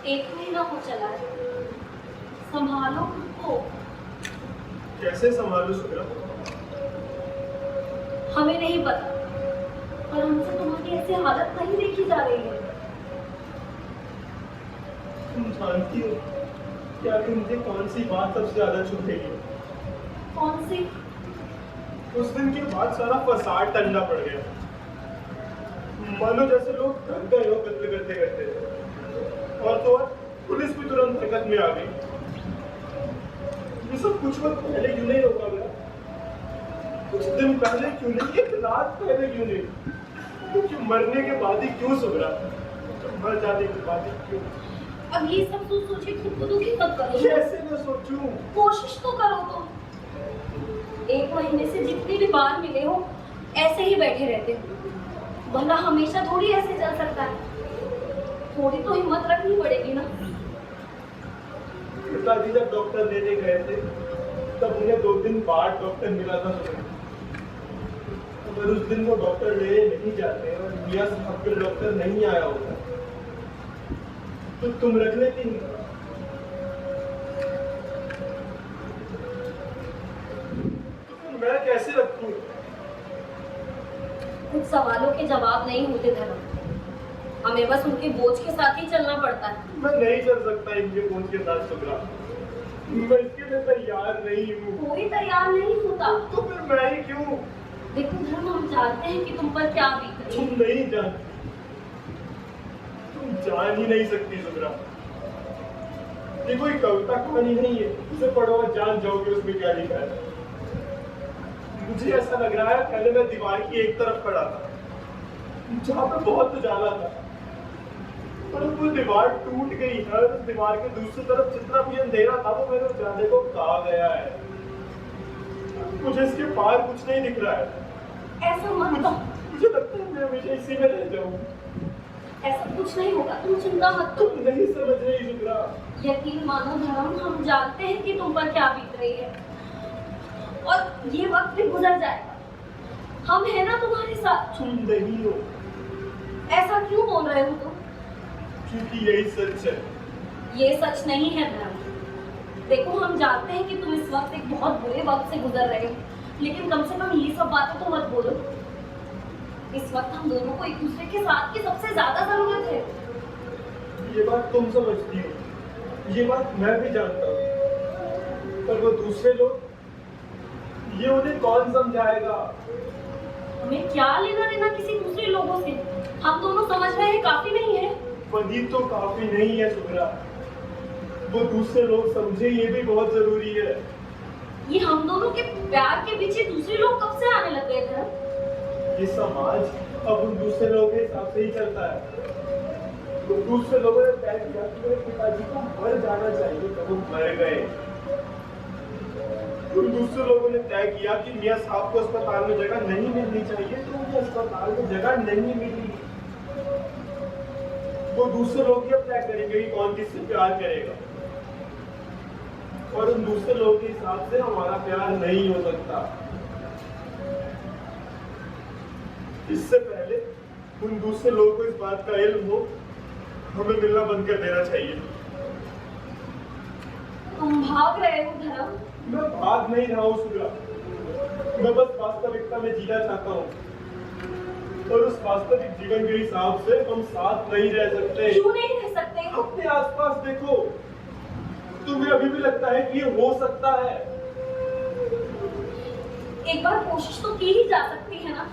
एक महीना हो चला है, संभालो खुद को। कैसे संभालूं सुगरा? हमें नहीं पता, पर हमसे तुम्हारी ऐसी हालत नहीं देखी जा रही है। तुम जानती हो कि आखिर मुझे कौन सी बात सबसे ज्यादा चुभेगी? कौन सी? उस दिन के बाद सारा फसाद टंगा पड़ गया, मानो जैसे लोग थक गए हो कत्ल करते करते, और तो और पुलिस भी तुरंत हरकत में आ गई। ये सब कुछ वक्त पहले क्यों नहीं रोका गया? कुछ दिन पहले क्यों नहीं? एक रात पहले क्यों नहीं? क्योंकि मरने के बाद ही क्यों सुगरा? मर जाने के बाद ही क्यों? अब ये सब सोच के खुद को दुखी मत करो। कैसे मैं सोचूं? कोशिश तो करो तुम। एक महीने से जितनी भी बार मिले हो ऐसे ही बैठे रहते हो, वरना हमेशा थोड़ी ऐसे चल सकता है। थोड़ी तो हिम्मत रखनी पड़ेगी ना। पिताजी जब डॉक्टर लेने गए थे तब उन्हें 2 दिन बाद डॉक्टर मिला था। अगर उस दिन वो डॉक्टर ले नहीं जाते और मियां साहब के डॉक्टर नहीं आया होता तो तुम रख लेती। तो मैं कैसे रखूं? कुछ सवालों के जवाब नहीं होते धर्म, हमें बस उनके बोझ के साथ ही चलना पड़ता है। मैं नहीं चल सकता इनके बोझ के साथ सुगरा। मैं इसके लिए तैयार नहीं हूँ। कोई तैयार नहीं होता। तो फिर मैं ही क्यों? देखो धर्म, हम जानते हैं कि तुम पर क्या बीत रही तुम है। नहीं जानती, तुम जान ही नहीं सकती सुगरा। ये कोई कविता कहानी नहीं है उसे पढ़ो और जान जाओगे उसमें क्या लिखा है। मुझे ऐसा लग रहा है पहले मैं दीवार की एक तरफ खड़ा था जहाँ पे बहुत उजाला था, पर वो दीवार टूट गई है। उस दीवार के दूसरी तरफ जितना भी अंधेरा था वो मेरे उजाले को खा गया है। मुझे इसके पार कुछ नहीं दिख रहा है। ऐसा मत कहो। मुझे लगता है मैं हमेशा इसी में रह जाऊँ। ऐसा कुछ नहीं होगा, तुम चिंता मत करो। तुम नहीं समझ रही सुगरा। यकीन मानो धर्म, हम जानते हैं कि तुम पर क्या बीत रही है और ये वक्त भी गुजर जाएगा। हम है ना तुम्हारे साथ। तुम नहीं हो। ऐसा क्यों बोल रहे हो तुम? क्योंकि यही सच है। ये सच नहीं है धर्म। देखो, हम जानते हैं कि तुम इस वक्त एक बहुत बुरे वक्त से गुजर रहे हो, लेकिन कम से कम ये सब बातें तो मत बोलो। इस वक्त हम दोनों को एक दूसरे के साथ की सबसे ज्यादा जरूरत है। ये बात तुम समझती हो, ये बात मैं भी जानता हूँ, पर वो दूसरे लोग, ये उन्हें कौन समझाएगा? हमें क्या लेना देना किसी दूसरे लोगों से? हम दोनों समझ रहे हैं, काफी नहीं है? वही तो काफी नहीं है सुगरा। वो दूसरे लोग समझे ये भी बहुत जरूरी है। ये हम दोनों के प्यार के पीछे दूसरे लोग कब से आने लग गए थे? ये समाज अब उन दूसरे लोगों के हिसाब से ही चलता है। तो दूसरे लोगों ने तय किया कि मेरे पिताजी को मर जाना चाहिए तो वो मर गए। उन दूसरे लोगों ने तय किया कि मियां साहब को अस्पताल में जगह नहीं मिलनी चाहिए तो उन्हें अस्पताल में जगह नहीं मिली। वो दूसरे लोग ही अब तय करेंगे कि कौन किससे प्यार करेगा, और उन दूसरे लोगों के हिसाब से हमारा प्यार नहीं हो सकता। इससे पहले उन दूसरे लोगों को इस बात का इल्म हो, हमें मिलना बंद कर देना चाहिए। तुम भाग रहे हो धर्म। मैं भाग नहीं रहा हूँ सुगरा, मैं बस वास्तविकता में जीना चाहता हूँ, और उस वास्तविक जीवन के हिसाब से हम साथ नहीं रह सकते। क्यों नहीं रह सकते? अपने आसपास देखो, तुम्हें अभी भी लगता है कि ये हो सकता है? एक बार कोशिश तो की ही जा सकती है ना।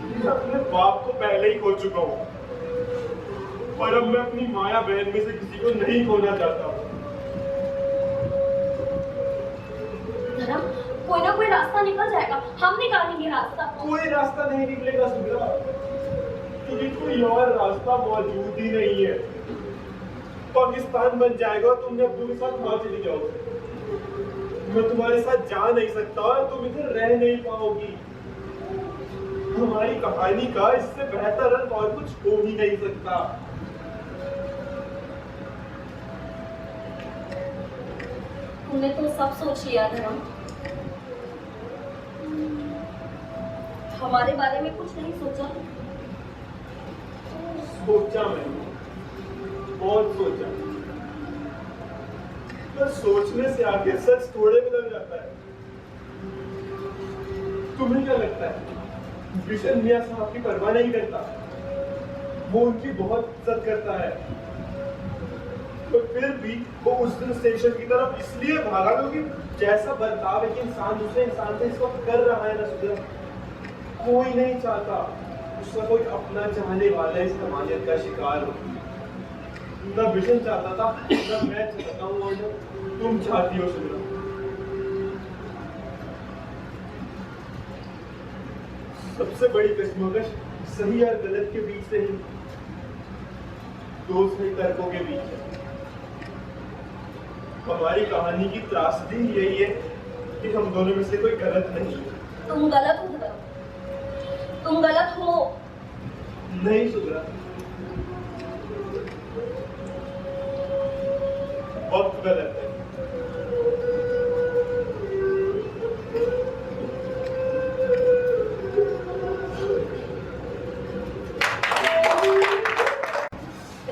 मैं अपने बाप को पहले ही खो चुका हूँ, पर अब मैं अपनी माया बहन में से किसी को नहीं खोना चाहता। धर्म, कोई ना कोई रास्ता निकल जाएगा, हम निकालेंगे रास्ता। कोई रास्ता नहीं निकलेगा सुगरा, क्योंकि कोई और रास्ता मौजूद ही नहीं है। पाकिस्तान बन जाएगा और तुम अब्बू के साथ वहां चली जाओगे। मैं तुम्हारे साथ जा नहीं सकता और तुम इधर रह नहीं पाओगी। हमारी कहानी का इससे बेहतर अंत और कुछ हो ही नहीं सकता। तुमने तो सब सोच लिया धर्म, हमारे बारे में कुछ नहीं सोचा। सोचा मैंने, बहुत सोचा, पर सोचने से आगे सच थोड़े बदल जाता है। तुम्हें क्या लगता है विशन मियां साहब की परवाह नहीं करता? वो उनकी बहुत इज्जत करता है, पर फिर भी वो उस दिन स्टेशन की तरफ इसलिए भागा क्योंकि जैसा बर्ताव एक इंसान दूसरे इंसान से इस वक्त कर रहा है ना सुधर, कोई नहीं चाहता उसका कोई अपना चाहने वाला इस कमालियत का शिकार हो। न विशन चाहता था, न मैं चाहता हूँ, और न तुम चाहती हो सुधर। सबसे बड़ी कश्मकश सही और गलत के बीच से ही, दो सही तर्कों के बीच है। हमारी कहानी की त्रासदी यही है कि हम दोनों में से कोई गलत नहीं है। तुम गलत हो धर्म, तुम गलत हो। नहीं सुधरा, बहुत खुदा रहता है।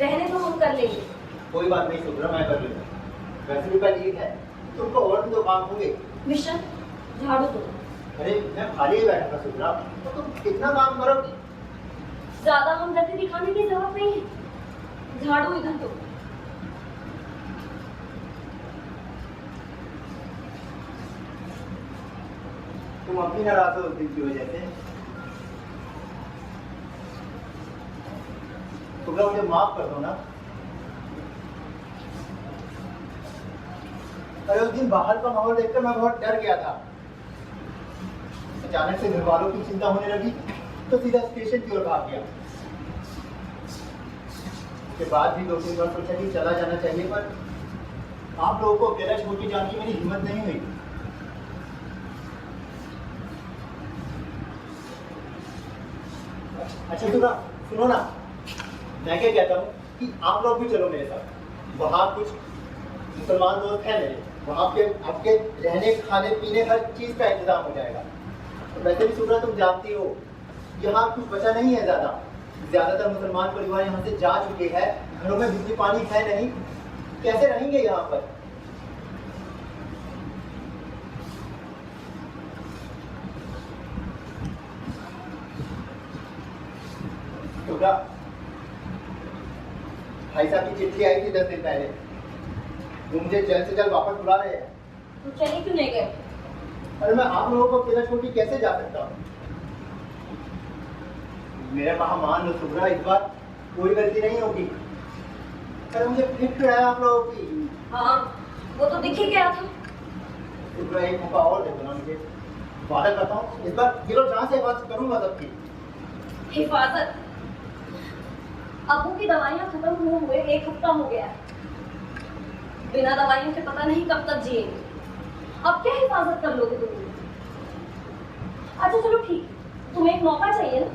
रहने तो हम कर लेंगे। कोई बात नहीं सुब्रा, मैं कर लूंगा। वैसे भी कल ईद है, तुमको और भी तो काम होंगे। मिशन झाड़ू दो। अरे मैं खाली ही बैठा था सुब्रा, तो तुम कितना काम करोगी? ज्यादा हमदर्दी दिखाने की जरूरत नहीं है। झाड़ू इधर दो। तुम अपनी नाराज हो उस दिन की वजह से। सुब्रा मुझे माफ कर दो ना। अरे उस दिन बाहर का माहौल देखकर मैं बहुत डर गया था। अचानक से घर वालों की चिंता होने लगी तो सीधा स्टेशन की ओर भाग गया। उसके बाद भी 2-3 बार सोचा कि चला जाना चाहिए, पर आप लोगों को अकेला छोड़ के जाने की मेरी हिम्मत नहीं हुई। अच्छा सुनो ना, मैं क्या कहता हूँ कि आप लोग भी चलो मेरे साथ। वहाँ कुछ मुसलमान दोस्त हैं मेरे, वहाँ पे आपके रहने खाने पीने हर चीज का इंतजाम हो जाएगा। तो वैसे भी सुब्रा तुम जानती हो यहाँ कुछ बचा नहीं है ज्यादातर मुसलमान परिवार यहाँ से जा चुके हैं। घरों में बिजली पानी है नहीं, कैसे रहेंगे यहाँ पर? सुब्रा, भाई साहब की चिट्ठी आई थी 10 दिन पहले, वो मुझे जल्द से जल्द वापस बुला रहे हैं। तो चले क्यों नहीं गए? अरे मैं आप लोगों को अकेला छोड़ के कैसे जा सकता हूँ? मेरा कहा मान लो सुब्रा, इस बार कोई गलती नहीं होगी। अरे मुझे फिक्र है आप लोगों की। हाँ, वो तो दिख ही गया था। सुब्रा एक मौका और दे दो ना मुझे, वादा करता हूँ इस बार दिलो जान से बात करूंगा सबकी। हिफाजत। अबू की दवाइयाँ खत्म हुए 1 हफ्ता हो गया है। बिना दवाइयों के पता नहीं कब तक जिएंगे। अब क्या हिफाजत कर लोगे तुम? अच्छा चलो ठीक, तुम्हें एक मौका चाहिए ना,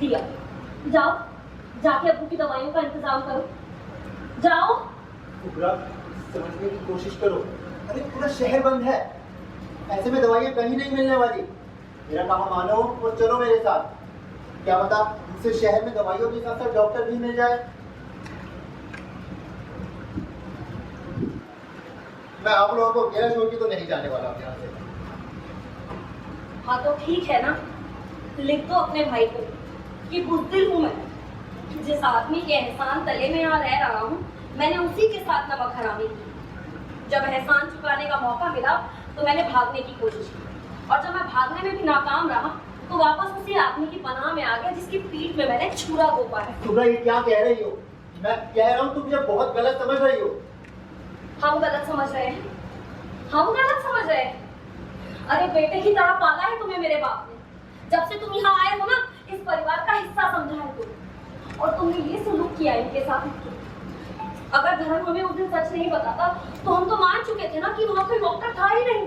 दिया। जाओ, जाके अबू की दवाइयों का इंतजाम करो। जाओ। सुब्रा, समझने की कोशिश करो। अरे पूरा शहर बंद है, ऐसे में दवाइयाँ कहीं नहीं मिलने वाली। मेरा कहा मानो और चलो मेरे साथ। क्या पता इससे शहर में दवाइयों के साथ साथ डॉक्टर भी मिल जाए। मैं आप लोगों को अकेला छोड़ के तो नहीं जाने वाला हूँ यहाँ से। हाँ तो ठीक है ना, लिख दो अपने भाई को कि बुज़दिल हूँ मैं। जिस आदमी के एहसान तले में यहाँ रह रहा हूँ, मैंने उसी के साथ नमक हरामी की। जब एहसान चुकाने का मौका मिला तो मैंने भागने की कोशिश की, और जब मैं भागने में भी नाकाम रहा तो वापस उसी आदमी की पनाह में आ गया जिसकी पीठ में मैंने छुरा घोंपा है। सुब्रा, ये क्या कह रही हो? मैं कह रहा हूँ तुम मुझे बहुत गलत समझ रही हो। हम गलत समझ रहे हैं? हम गलत समझ रहे हैं? अरे बेटे की तरह पाला है तुम्हें मेरे बाप ने। जब से तुम यहाँ आए हो ना, इस परिवार का हिस्सा समझा है तुम, और तुमने ये सलूक किया इनके साथ। अगर धर्म हमें उस दिन सच नहीं बताता तो हम तो मान चुके थे ना कि वहां कोई डॉक्टर था ही नहीं।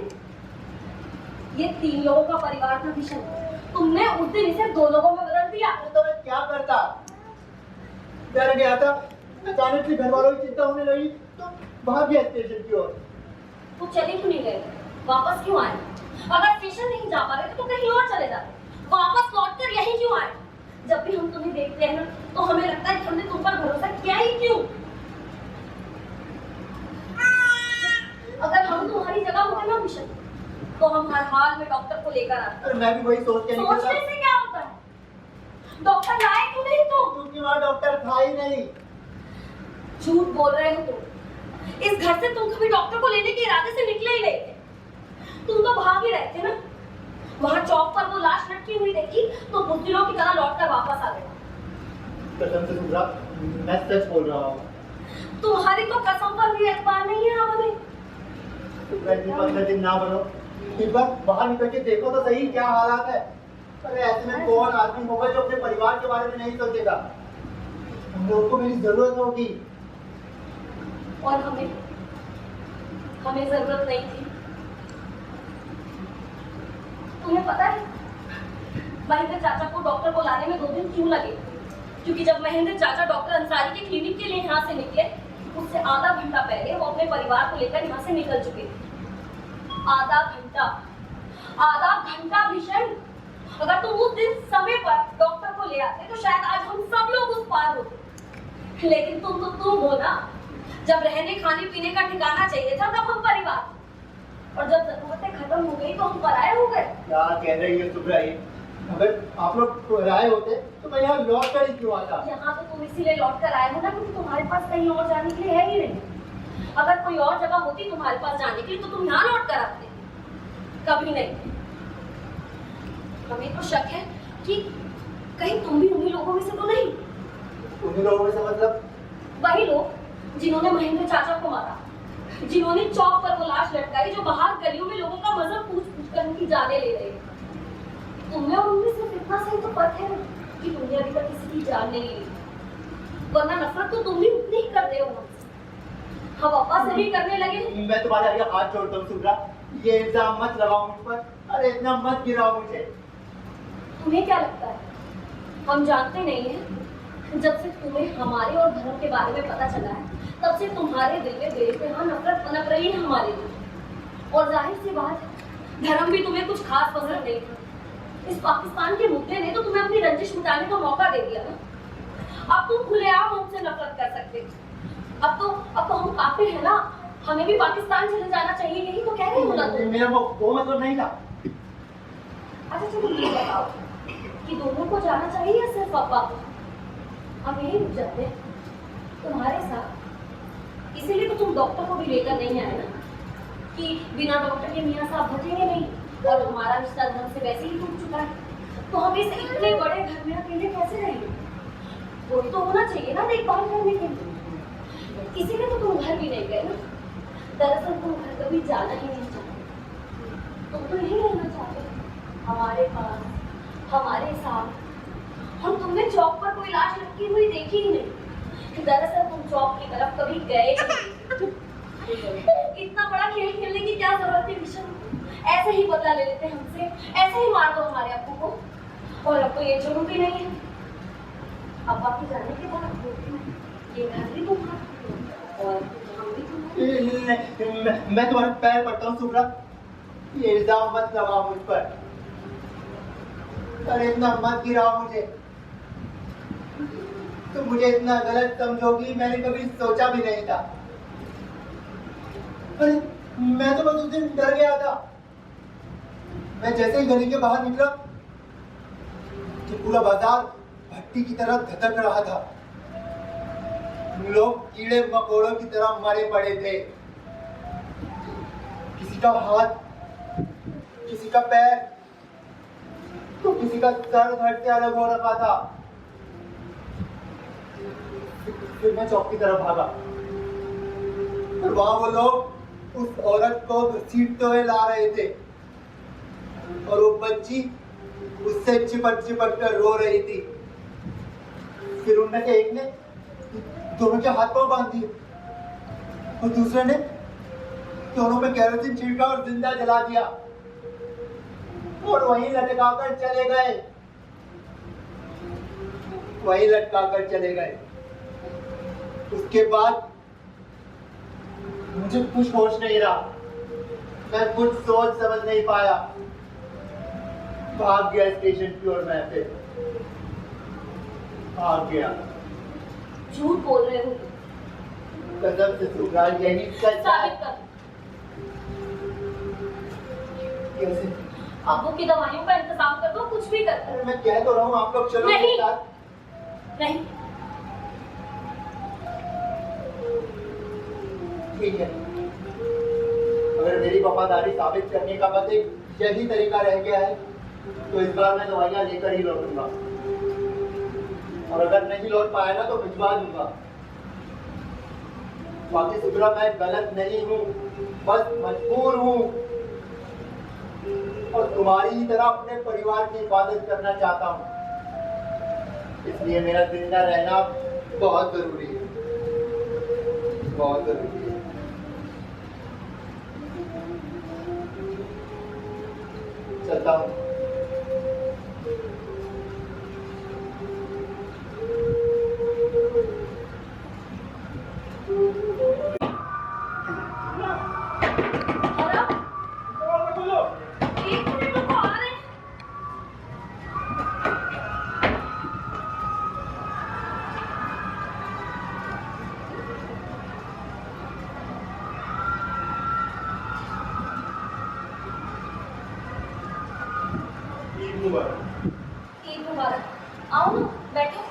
ये 3 लोगों का परिवार था किशन, तुमने उस दिन इसे 2 लोगों में बदल दिया। तो मैं क्या करता? डर गया था, अचानक से घर वालों की चिंता होने लगी तो भाग गया स्टेशन की ओर। तो चले क्यों नहीं गए? वापस क्यों आए? अगर स्टेशन नहीं जा पा रहे थे तो कहीं और चले जाते। वापस लौटकर यहीं क्यों आए? जब भी हम तुम्हें देखते हैं ना तो हमें लगता है कि हमने तुम पर भरोसा किया ही क्यों? अगर हम तुम्हारी जगह होते ना मिशन, तो हम हर हाल में डॉक्टर को लेकर आते। मैं भी वही सोच के निकला। सोचने से क्या होता है? डॉक्टर लाए क्यों नहीं तुम? क्योंकि वहाँ डॉक्टर था ही नहीं। झूठ बोल रहे हो तुम। इस घर से तुम कभी डॉक्टर को लेने के इरादे से निकले ही नहीं थे। तुम तो भाग ही रहे थे ना। वहाँ चौक पर वो लाश लटकी हुई देखी तो बुज़दिलों की तरह लौटकर वापस आ गए। कसम से सुब्रा, मैं सच बोल रहा हूँ। तुम्हारी तो कसम पर भी एतबार नहीं है हमें। 15 दिन ना बनो, एक बार बाहर निकल के देखो तो सही क्या हालात है। अरे ऐसे में कौन आदमी होगा जो अपने परिवार के बारे में नहीं सोचेगा? हम लोगों को मेरी जरूरत होगी। और हमें जरूरत नहीं थी। तुम्हें पता है महेंद्र चाचा को डॉक्टर को लाने में 2 दिन क्यों लगे? क्योंकि जब महेंद्र चाचा डॉक्टर अंसारी के क्लिनिक के लिए यहाँ से निकले उससे आधा घंटा पहले वो अपने परिवार को लेकर यहाँ से निकल चुके थे। आधा घंटा भीषण। अगर तुम उस दिन समय पर डॉक्टर को ले आते तो शायद आज हम सब लोग उस पार होते। लेकिन तुम हो ना, जब रहने खाने पीने का ठिकाना चाहिए था तब हम परिवार, और जब जरूरतें खत्म हो गई तो हम पराये हो गए। क्या कह रही है सुब्राई? अगर आप लोग पराये होते तो मैं यहाँ लौट कर ही क्यों आता? यहाँ तो तुम इसीलिए लौट कर आए हो ना क्योंकि तुम्हारे पास कहीं और जाने के लिए है ही नहीं। अगर कोई और जगह होती तुम्हारे पास जाने के लिए तो तुम यहाँ लौट कर आते। कभी नहीं। हमें तो शक है कि कहीं तुम भी उन्हीं लोगों में से तो नहीं। उन्हीं लोगों में से मतलब? वही लोग जिन्होंने महेंद्र चाचा को मारा, जिन्होंने चौक पर वो लाश लटकाई, जो बाहर गलियों में लोगों का मजहब पूछ कर उनकी जाने ले रहे। तुम्हें और उनमें सिर्फ इतना सही तो फर्क है कि तुमने अभी तक किसी की जान नहीं ली, वरना नफरत तो तुम भी उतनी ही करते हो हमसे। हम वापस से भी करने लगे। मैं तुम्हारे आगे हाथ जोड़ता हूँ सुब्रा, ये इल्जाम मत लगाओ मुझ पर। अरे इतना मत गिराओ मुझे। तुम्हें क्या लगता है हम जानते नहीं हैं? जब से तुम्हें हमारे और धर्म के बारे में पता चला है तब से तुम्हारे दिल में बेइंतहा नफरत पनप रही है हमारे लिए। और जाहिर सी बात है धर्म भी तुम्हें कुछ खास पसंद नहीं था। इस पाकिस्तान के मुद्दे ने तो तुम्हें अपनी रंजिश मिटाने का मौका दे दिया ना। अब तुम खुलेआम हमसे नफरत कर सकते। अब तो हम काफिर है ना, हमें भी पाकिस्तान चले जाना चाहिए, यही तो कह रहे हो ना तुम? मेरा वो मतलब नहीं था। अच्छा चलो ये बताओ कि दोनों को जाना चाहिए या सिर्फ पापा को? हम यही रुक जाते हैं तुम्हारे साथ। इसीलिए तो तुम डॉक्टर को भी लेकर नहीं आए ना, कि बिना डॉक्टर के मियाँ साहब बचेंगे नहीं, और हमारा रिश्ता धर्म से वैसे ही टूट चुका है। तो हम इस इतने बड़े घर में अकेले कैसे रहेंगे? कोई तो होना चाहिए ना देखभाल करने के लिए। इसीलिए तो तुम घर भी नहीं गए ना। दरअसल तुम घर कभी जाना ही नहीं चाहते। तुम तो यही रहना चाहते हमारे पास, हमारे साथ। हम तुमने चौक पर कोई लाश लटकी हुई देखी ही नहीं। दरअसल तुम चौक की तरफ कभी गए ही नहीं। इतना बड़ा खेल खेलने की क्या जरूरत है विशाल? ऐसे ही बदला ले लेते हमसे, ऐसे ही मार दो हमारे अब्बू को। और अब तो ये जुर्म भी नहीं है। अब बाकी जाने के बाद ये घर भी तुम्हारा और हम भी तुम्हारे। मैं तुम्हारे पैर पड़ता हूँ सुब्रा, ये इल्जाम मत लगाओ मुझ पर। अरे इतना मत गिराओ मुझे। तुम मुझे इतना गलत समझोगी मैंने कभी सोचा भी नहीं था। अरे मैं तो बस उस दिन डर गया था। मैं जैसे ही गली के बाहर निकला कि पूरा बाजार भट्टी की तरह धधक रहा था। लोग कीड़े मकोड़ों की तरह मरे पड़े थे। किसी का हाथ, किसी का पैर, तो किसी का सर धड़ से अलग हो रखा था। फिर मैं चौक की तरफ भागा और वहां वो लोग उस औरत को घसीटते हुए ला रहे थे और वो बच्ची उससे चिपट चिपट कर रो रही थी। फिर उनमें से एक ने दोनों के हाथ पांव बांध दिए और दूसरे ने दोनों पे केरोसिन छिड़का और जिंदा जला दिया और वहीं लटकाकर चले गए। वहीं लटकाकर चले गए। उसके बाद मुझे कुछ होश नहीं रहा। मैं कुछ सोच समझ नहीं पाया। भाग गया स्टेशन की ओर। मैं फिर भाग गया। झूठ बोल रहे हो। कसम से सुब्रा, यही सच है। कैसे? अब्बू की दवाइयों का इंतजाम कर दो, कुछ भी कर दो। मैं कह तो रहा हूँ आप लोग चलो नहीं। मेरे साथ। नहीं ठीक है, अगर मेरी वफादारी साबित करने का बस एक यही तरीका रह गया है तो इस बार मैं दवाइयाँ लेकर ही लौटूंगा। और अगर नहीं लौट पाया ना तो भिजवा दूंगा। बाकी सुब्रा, मैं गलत नहीं हूँ, बस मजबूर हूँ और तुम्हारी ही तरह अपने परिवार की हिफाजत करना चाहता हूँ। इसलिए मेरा जिंदा रहना बहुत जरूरी है, बहुत जरूरी है। चलता हूँ। मुबारक। ईद मुबारक। आओ ना, बैठो।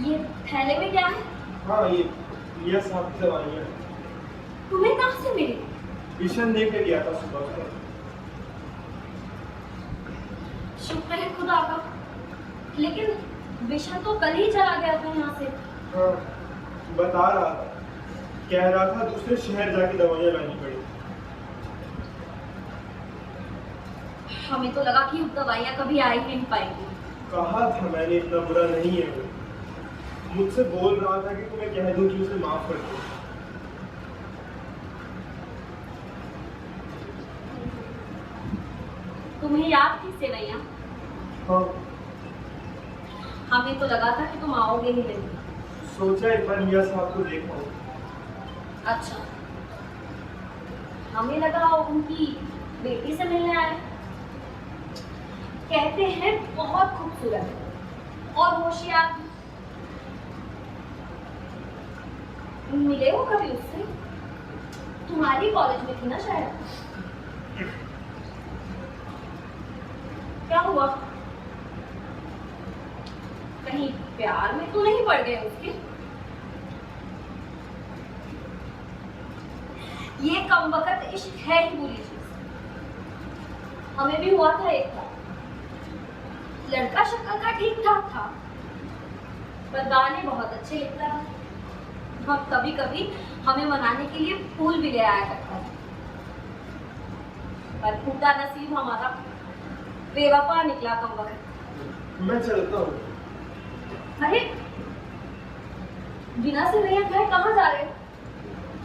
ये थैले में क्या है? हाँ, ये साहब की दवाइयाँ हैं। तुम्हें कहाँ से मिली? विशन दे के गया था सुबह को। शुक्र है खुदा का, लेकिन विशन तो कल ही चला गया था यहाँ से। हाँ, बता रहा था, कह रहा था दूसरे शहर जाके दवाइयाँ लानी पड़ी। हमें तो लगा कि दवाइयाँ कभी आ ही नहीं पाएंगी। कहा था मैंने, इतना बुरा नहीं है वो। मुझसे बोल रहा था कि तुम्हें कह दूं कि उसे माफ कर दो। तुम्हें याद थी सेवैया? हाँ, हमें तो लगा था कि तुम आओगे ही नहीं। सोचा एक बार मियां साहब को देखा। अच्छा, हमें लगा उनकी बेटी से मिलने आए। कहते हैं बहुत खूबसूरत और होशियार। मिले हो कभी उससे? तुम्हारी कॉलेज में थी ना शायद। क्या हुआ? कहीं प्यार में तो नहीं पड़ गए उसके? ये कमबख्त इश्क है ही बुरी चीज। हमें भी हुआ था एक बार। लड़का शक्ल का ठीक ठाक था, पर गाने बहुत अच्छे लिखता था। हम कभी कभी हमें मनाने के लिए फूल भी ले आया करता था। पर फूटा नसीब हमारा बेवफा निकला कमबख्त। मैं चलता हूँ। अरे, बिना से भैया घर कहाँ जा रहे हो?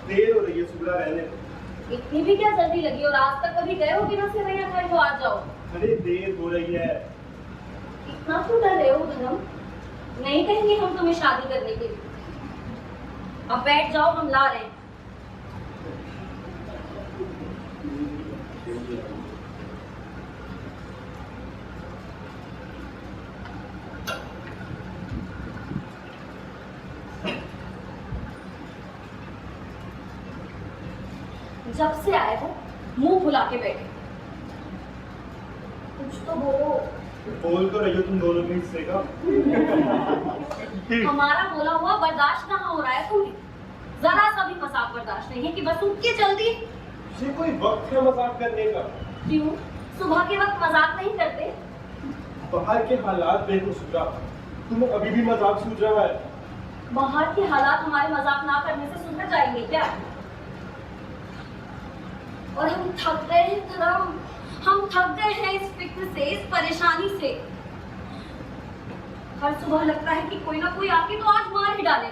देर हो रही है, सुबह रहने दो। इतनी भी क्या जल्दी लगी? और आज तक कभी गए हो बिना से भैया घर? तो आज जाओ। अरे देर हो रही है। इतना क्यों डर रहे हो धर्म? नहीं कहेंगे हम तुम्हें शादी करने के लिए। अब बैठ जाओ, हम ला रहे हैं। जब से आए हो मुंह फुला के बैठे। कुछ तो बोलो। बोल तो रही हो तुम दोनों के हिस्से का। हमारा बोला हुआ बर्दाश्त कहाँ हो रहा है तुम्हें? जरा सा भी मजाक बर्दाश्त नहीं है कि बस उठ के जल्दी। ये कोई वक्त है मजाक करने का? क्यों? सुबह के वक्त मजाक नहीं करते? बाहर के हालात देखो सुधा, तुम्हें अभी भी मजाक सूझ रहा है? बाहर के हालात हमारे मजाक ना करने से सुधर जाएंगे क्या? और हम थक गए हैं धर्म, हम थक गए हैं इस फिक्र से, इस परेशानी से। हर सुबह लगता है कि कोई ना कोई आके तो आज मार ही डाले,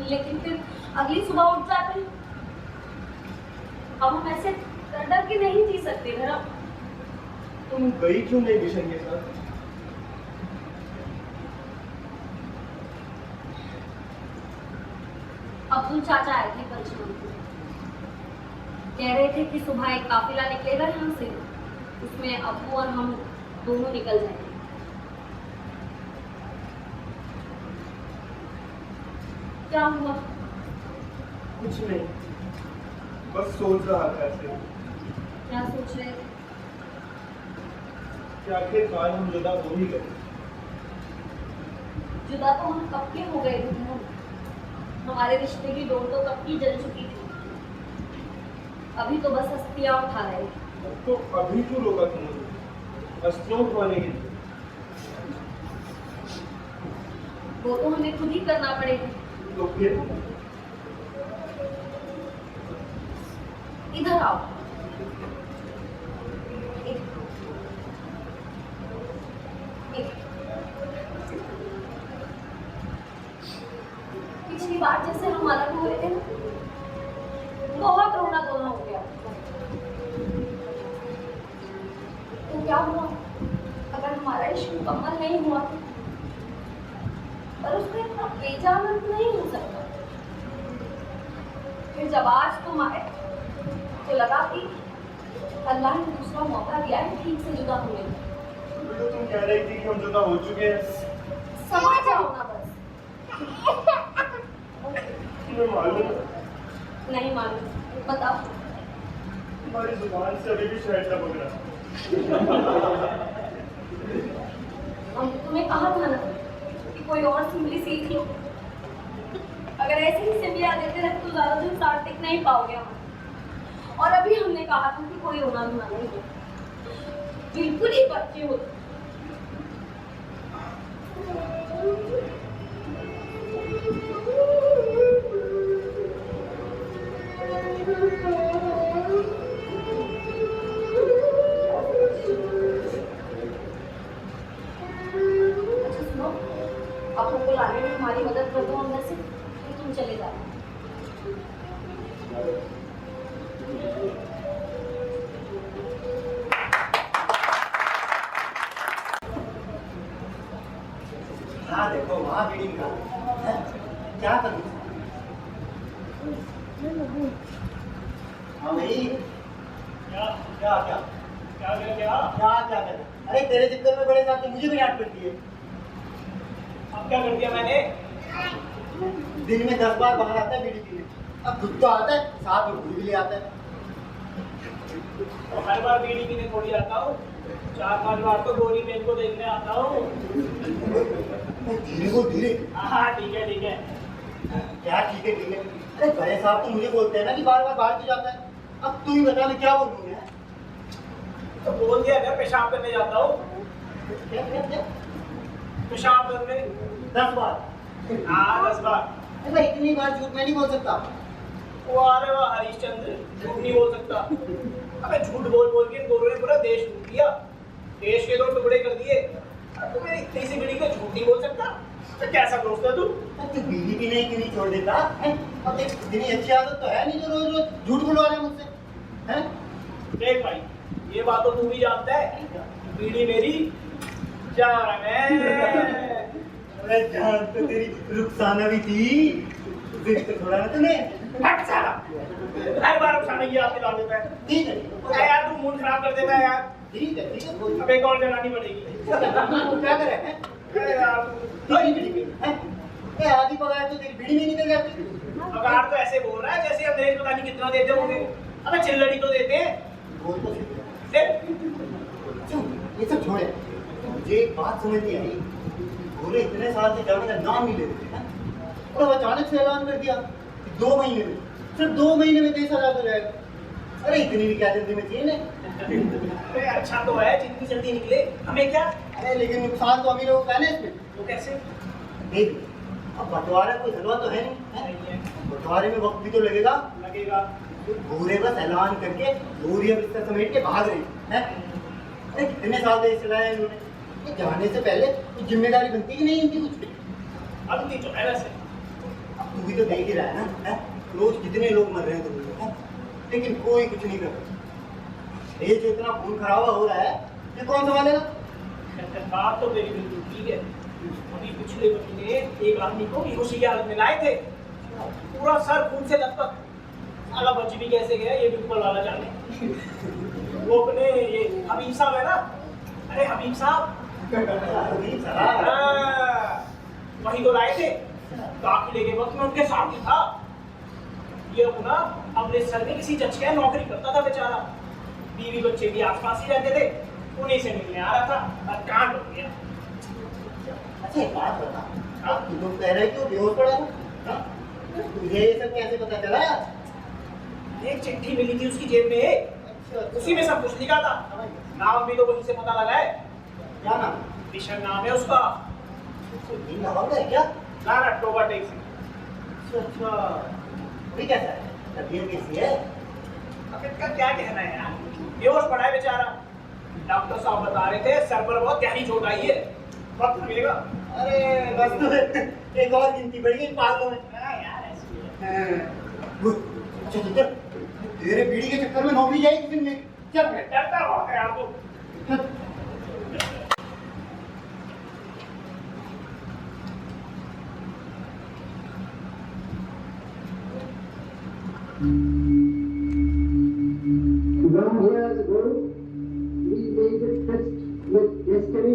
लेकिन फिर अगली सुबह उठ जाते हैं। अब हम ऐसे डर डर के नहीं जी सकते धर्म। तुम गई क्यों नहीं विशन के साथ? अब्दुल चाचा आए थे कल शाम को। कह रहे थे कि सुबह एक काफिला निकलेगा यहाँ से, उसमें अब्बू और हम दोनों निकल जाएंगे। क्या हुआ? कुछ नहीं, बस सोच रहा था ऐसे क्या सोच रहे थे? कि आखिरकार हम जुदा हो ही गए। जुदा तो हम कब के हो गए थे। हमारे रिश्ते की डोर तो कब की जल चुकी थी। अभी तो बस अस्थियां उठा रहे थे। तो अभी क्यों रोका तुमने? अस्थियां उठवाने के लिए? वो तो हमें खुद ही करना पड़ेगा। तो फिर इधर आओ। पिछली बार जैसे हम अलग हुए थे ना, बहुत रोना धोना हो गया। तो क्या हुआ अगर हमारा इश्क मुकम्मल नहीं हुआ? पर उसमें इतना बेजान नहीं हो सकता। फिर जब आज तुम आए तो लगा कि अल्लाह ने दूसरा मौका दिया है ठीक से जुदा होने का। तो तुम कह रही थी कि हम जुदा हो चुके हैं। समझ जाओ ना बस। तुम्हें मालूम है, नहीं मालूम, बताओ। तुम्हारी जुबान से अभी भी शहद टपक रहा है। तुम्हें कहा था ना कि कोई और सिमली सीख लो। अगर ऐसे ही सिमलियाँ देते रहे तो ज्यादा दिन साथ टिक नहीं पाओगे हम। और अभी हमने कहा था कि कोई रोना धोना नहीं है, बिल्कुल ही बच्चे हो। अच्छा सुनो, आप हमको लाने में हमारी मदद कर दो अंदर से, फिर तुम चले जाओ। हाँ देखो वहाँ बीड़ी का है? क्या करूँ? हाँ भाई क्या क्या क्या क्या क्या क्या क्या क्या कर? अरे तेरे चक्कर में बड़े साहब मुझे भी डांट पड़ती है। अब क्या कर दिया मैंने? दिन में 10 बार बाहर आता है बीड़ी पीने। अब खुद तो आता है, साथ में खुद भी ले आता है। तो हर बार बीड़ी पीने थोड़ी आता हूँ, 4-5 बार तो गोरी मेल को देखने आता हूँ। धीरे को धीरे। हाँ ठीक है ठीक है। क्या ठीक है ठीक है? अरे बड़े साहब तो मुझे बोलते हैं ना कि बार बार बाहर क्यों जाता है। अब तू ही बता मैं क्या बोलूँ मैं? तो बोल दिया अगर पेशाब करने जाता हूँ, क्या क्या क्या? पेशाब करने। 10 बार। हाँ 10 बार। अरे इतनी बार झूठ मैं नहीं बोल सकता। वो अरे वाह हरिश्चंद्र, झूठ नहीं बोल सकता। अबे झूठ बोल बोल के इन गोरों ने पूरा देश लूट लिया, देश के 2 टुकड़े कर दिए। तो मेरी इतनी सी बीड़ी को झूठ नहीं बोल सकता? तो कैसा दोस्त है तू? तू बीड़ी पीने क्यों नहीं छोड़ देता है? अब देख इतनी अच्छी आदत तो है नहीं जो रोज रोज झूठ बुलवा रहे हैं मुझसे हैं? देख भाई, ये बात तो तू भी जानता है, बीड़ी मेरी जान है। अरे जान तो तेरी रुखसाना भी थी, जिद तो थोड़ा ना तूने। हट साला, हर बार उठाने की याद दिला देता है। ठीक है अरे यार तू मूड खराब कर देता है यार। ठीक है कोई अब एक और जलानी पड़ेगी। क्या करे हैं? अरे यार तेरी बीड़ी पी हैं? ए आधी पगार तो तेरी बीड़ी में निकल जाती। पगार तो ऐसे बोल रहा है जैसे अंग्रेज पता नहीं कितना देते होंगे। अबे चिल्लड़ी तो देते हैं। बोल तो सही। फिर चुप, ये सब छोड़े। मुझे एक बात समझ नहीं आई, पूरे इतने साल से जाने का नाम नहीं ले रहे थे हैं? और अब अचानक से ऐलान कर दिया कि 2 महीने में, सिर्फ 2 महीने में देश आजाद हो जाएगा। अरे इतनी भी क्या जल्दी में चाहिए ना? अरे अच्छा तो है जितनी जल्दी निकले, हमें क्या? अरे लेकिन नुकसान तो अमीरों का है ना इसमें। वो कैसे? देख अब बंटवारा कोई हलवा तो है नहीं है? नहीं है, बंटवारे में वक्त भी तो लगेगा। लगेगा। भूरे बस ऐलान करके बोरिया बिस्तर समेट के भाग रही है। अरे कितने साल देश चलाया इन्होंने, ये जाने से पहले कुछ जिम्मेदारी बनती कि नहीं इनकी कुछ? अब नहीं तो है वैसे। अब तू भी तो देख ही रहा है ना है? रोज कितने लोग मर रहे हैं दुनिया में, लेकिन कोई कुछ नहीं कर रहा। ये जो इतना खून खराबा हो रहा है ये कौन संभालेगा? बात तो तेरी बिल्कुल ठीक है। अभी पिछले महीने एक आदमी को बेहोशी की हालत में लाए थे, पूरा सर खून से लथपथ। साला बच भी कैसे गया ये बिल्कुल वाला जाने। वो अपने ये हबीब साहब है ना, अरे हबीब साहब, हाँ, वही तो लाए थे। दाखिले के वक्त में उनके साथ ही था। ये अपना अमृतसर में किसी जज के नौकरी करता था बेचारा, बीवी बच्चे भी आसपास ही रहते थे, उन्हीं से मिलने आ रहा था और कांड हो गया। अच्छा एक बात बता, अब तू तो कह रहे कि वो बेहोश पड़ा है, हाँ? तुझे ये सब कैसे पता चला? एक चिट्ठी मिली थी उसकी जेब में, उसी में सब कुछ लिखा था। नाम भी तो वहीं से पता लगा है। क्या नाम? किशन नाम है उसका। ये नाम है क्या? ना टोबा टैक्सी। अच्छा अभी कैसा है? तबीयत कैसी है? अब इनका क्या कहना है यार, बेहोश पड़ा है बेचारा। डॉक्टर साहब बता रहे थे सर पर बहुत गहरी चोट आई है, वक्त लगेगा। अरे बस तो एक और गिनती बढ़ गई पागलों में। हाँ यार ऐसी है। अच्छा तो तेरे बीड़ी के चक्कर में नौकरी जाएगी फिर मेरी। चल डरता बहुत है यार तू। चल। Long years ago, we made a test with destiny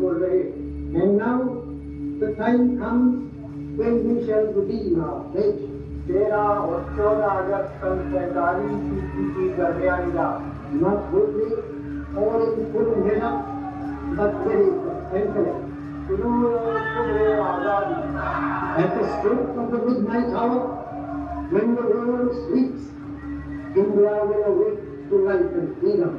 को रहे। And now the time comes when we shall redeem our pledge. 13 और 14 अगस्त सन 47 ईस्वी की दरमियानी रात, not boldly or in full measure, but very substantially, at the stroke of the midnight hour, when the world sleeps, India will awake to life and freedom.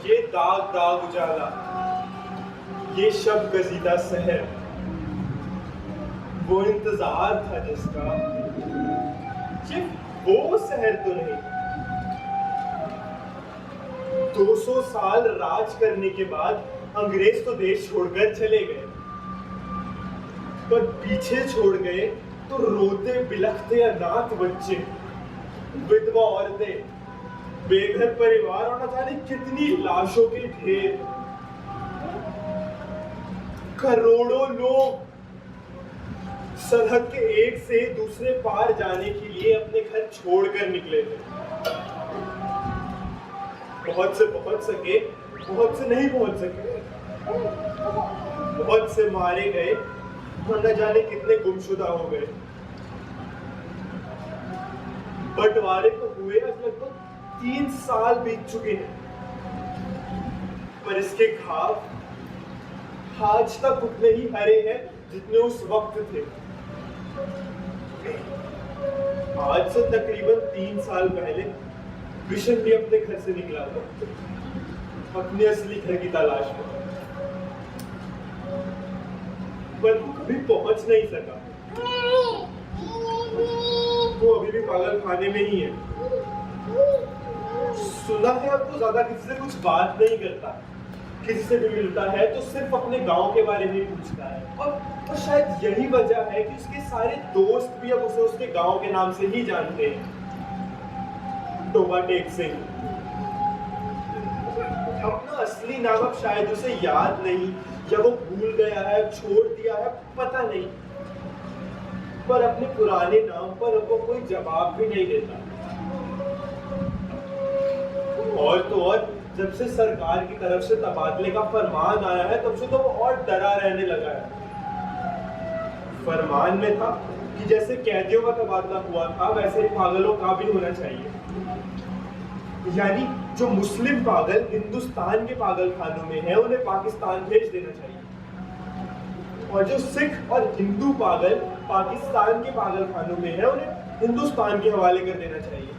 ये दाग दाग उजाला, ये शब गजीदा सहर, वो इंतजार था जिसका, ये वो सहर तो नहीं। 200 साल राज करने के बाद अंग्रेज तो देश छोड़कर चले गए, पर पीछे छोड़ गए तो रोते बिलखते अनाथ बच्चे, विधवा औरतें, बेघर परिवार और न जाने कितनी लाशों के ढेर। करोड़ों लोग सरहद के एक से दूसरे पार जाने के लिए अपने घर छोड़कर निकले थे। बहुत से पहुंच सके, बहुत से नहीं पहुंच सके, बहुत से मारे गए और न जाने कितने गुमशुदा हो गए। बंटवारे को हुए आज लगभग 3 साल बीत चुके हैं, पर इसके घाव आज तक उतने ही हरे हैं जितने उस वक्त थे। आज से तकरीबन 3 साल पहले बिशन भी अपने घर से निकला था, अपने असली घर की तलाश में, पर वो कभी पहुंच नहीं सका। वो अभी भी पागल खाने में ही है। सुना है अब तो ज्यादा किसी से कुछ बात नहीं करता, किसी से भी मिलता है तो सिर्फ अपने गांव के बारे में ही पूछता है। और शायद यही वजह है कि उसके सारे दोस्त भी अब उसे उसके गांव के नाम से ही जानते हैं, टोबा टेक सिंह। अपना असली नाम अब शायद उसे याद नहीं, या वो भूल गया है, छोड़ दिया है, पता नहीं, पर अपने पुराने नाम पर अब वो कोई जवाब भी नहीं देता। और तो और जब से सरकार की तरफ से तबादले का फरमान आया है तब से तो वो और डरा रहने लगा है। फरमान में था कि जैसे कैदियों का तबादला हुआ था वैसे ही पागलों का भी होना चाहिए, यानी जो मुस्लिम पागल हिंदुस्तान के पागल खानों में है उन्हें पाकिस्तान भेज देना चाहिए, और जो सिख और हिंदू पागल पाकिस्तान के पागल खानों में है उन्हें हिंदुस्तान के हवाले कर देना चाहिए।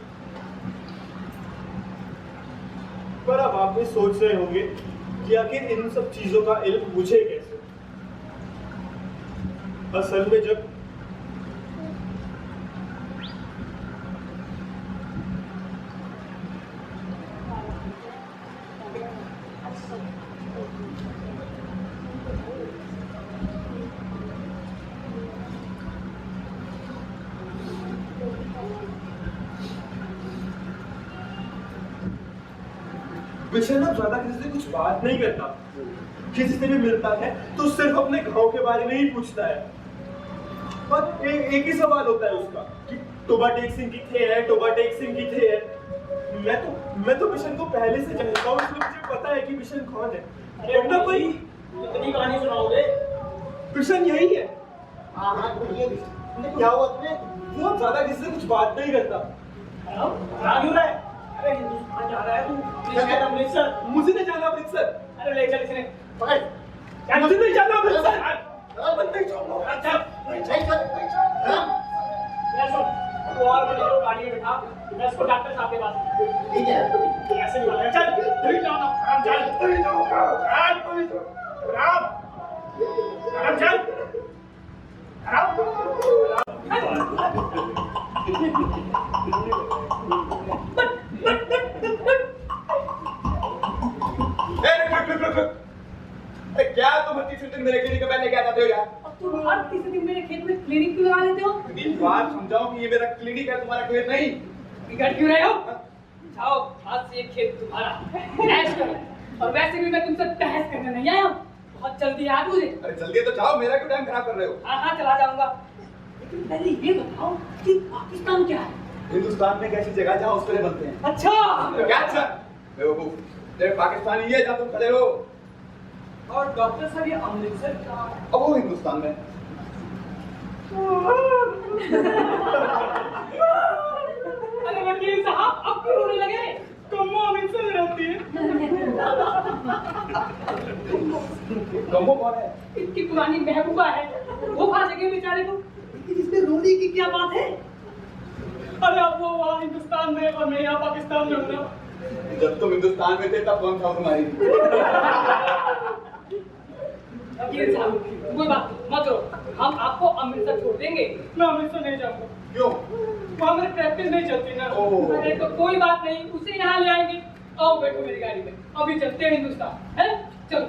पर अब आप भी सोच रहे होंगे कि आखिर इन सब चीजों का इल्म मुझे कैसे? असल में जब बिशन अब ज्यादा किसी से कुछ बात नहीं करता, किसी से भी मिलता है तो सिर्फ अपने गांव के बारे में ही पूछता है। और एक ही सवाल होता है उसका कि टोबा टेक सिंह किथे है, टोबा टेक सिंह किथे है। मैं तो बिशन को पहले से जानता हूँ, इसलिए मुझे पता है कि बिशन कौन है। अरे कोई इतनी कहानी सुनाओगे? बिशन यही है। हाँ हाँ बोलिए, क्या हुआ तुम्हें? वो अब ज्यादा किसी से कुछ बात नहीं करता। क्यों रहा है? अरे हिंदुस्तान जा रहा है तू, शायद अमृतसर। मुझे नहीं जाना अमृतसर। अरे ले चल इसने। पकड़। मुझे नहीं जाना अमृतसर। नहीं छोड़ूंगा। अच्छा नहीं छोड़। मैं सुन, तू और मुझे लोग गाड़ी में बिठा, मैं इसको डॉक्टर साहब के पास। ठीक है। ऐसे नहीं होगा। चल तू ही जाओ ना, राम चल। तू ही जाओ। राम तू ही जाओ। राम राम चल। राम रात्रि से तुम मेरे खेत में क्लिनिक क्यों लगा लेते हो? इतनी बार समझाओ कि ये मेरा क्लिनिक है, तुम्हारा खेत नहीं। बिगड़ क्यों रहे हो? जाओ, आज से ये खेत तुम्हारा। ऐश करो। और वैसे भी मैं तुमसे बहस करने नहीं आया हूँ, बहुत जल्दी आ मुझे। अरे जल्दी तो जाओ, मेरा क्यों टाइम खराब कर रहे हो? हाँ चला जाऊंगा, लेकिन पहले ये बताओ कि पाकिस्तान क्या है? हिंदुस्तान में एक ऐसी जगह जहाँ उसके बनते हैं। अच्छा, क्या अच्छा? बेवकूफ, तेरे पाकिस्तानी ये जहाँ तुम खड़े हो। और डॉक्टर साहब ये अमृतसर कहाँ है? अब वो हिंदुस्तान में। अरे वकील साहब, अब क्यों रोने लगे? कम्मो अमृतसर में रहती है। कम्बो कौन है? इतनी पुरानी महबूबा है, वो भागेंगे बेचारे को। लेकिन इसमें रोने की क्या बात है? अरे अब वो वहाँ हिंदुस्तान में और मैं यहाँ पाकिस्तान में हूँ ना। जब तुम हिंदुस्तान में थे तब कौन था तुम्हारी? वकील साहब, कोई बात नहीं, मत रो, हम आपको अमृतसर छोड़ देंगे। मैं अमृतसर नहीं जाऊँगा। क्यों? वहाँ मेरी प्रैक्टिस नहीं चलती ना। ओह। अरे तो कोई बात नहीं, उसे यहाँ ले आएंगे। आओ बैठो मेरी गाड़ी में, अभी चलते हैं हिंदुस्तान, है? चलो।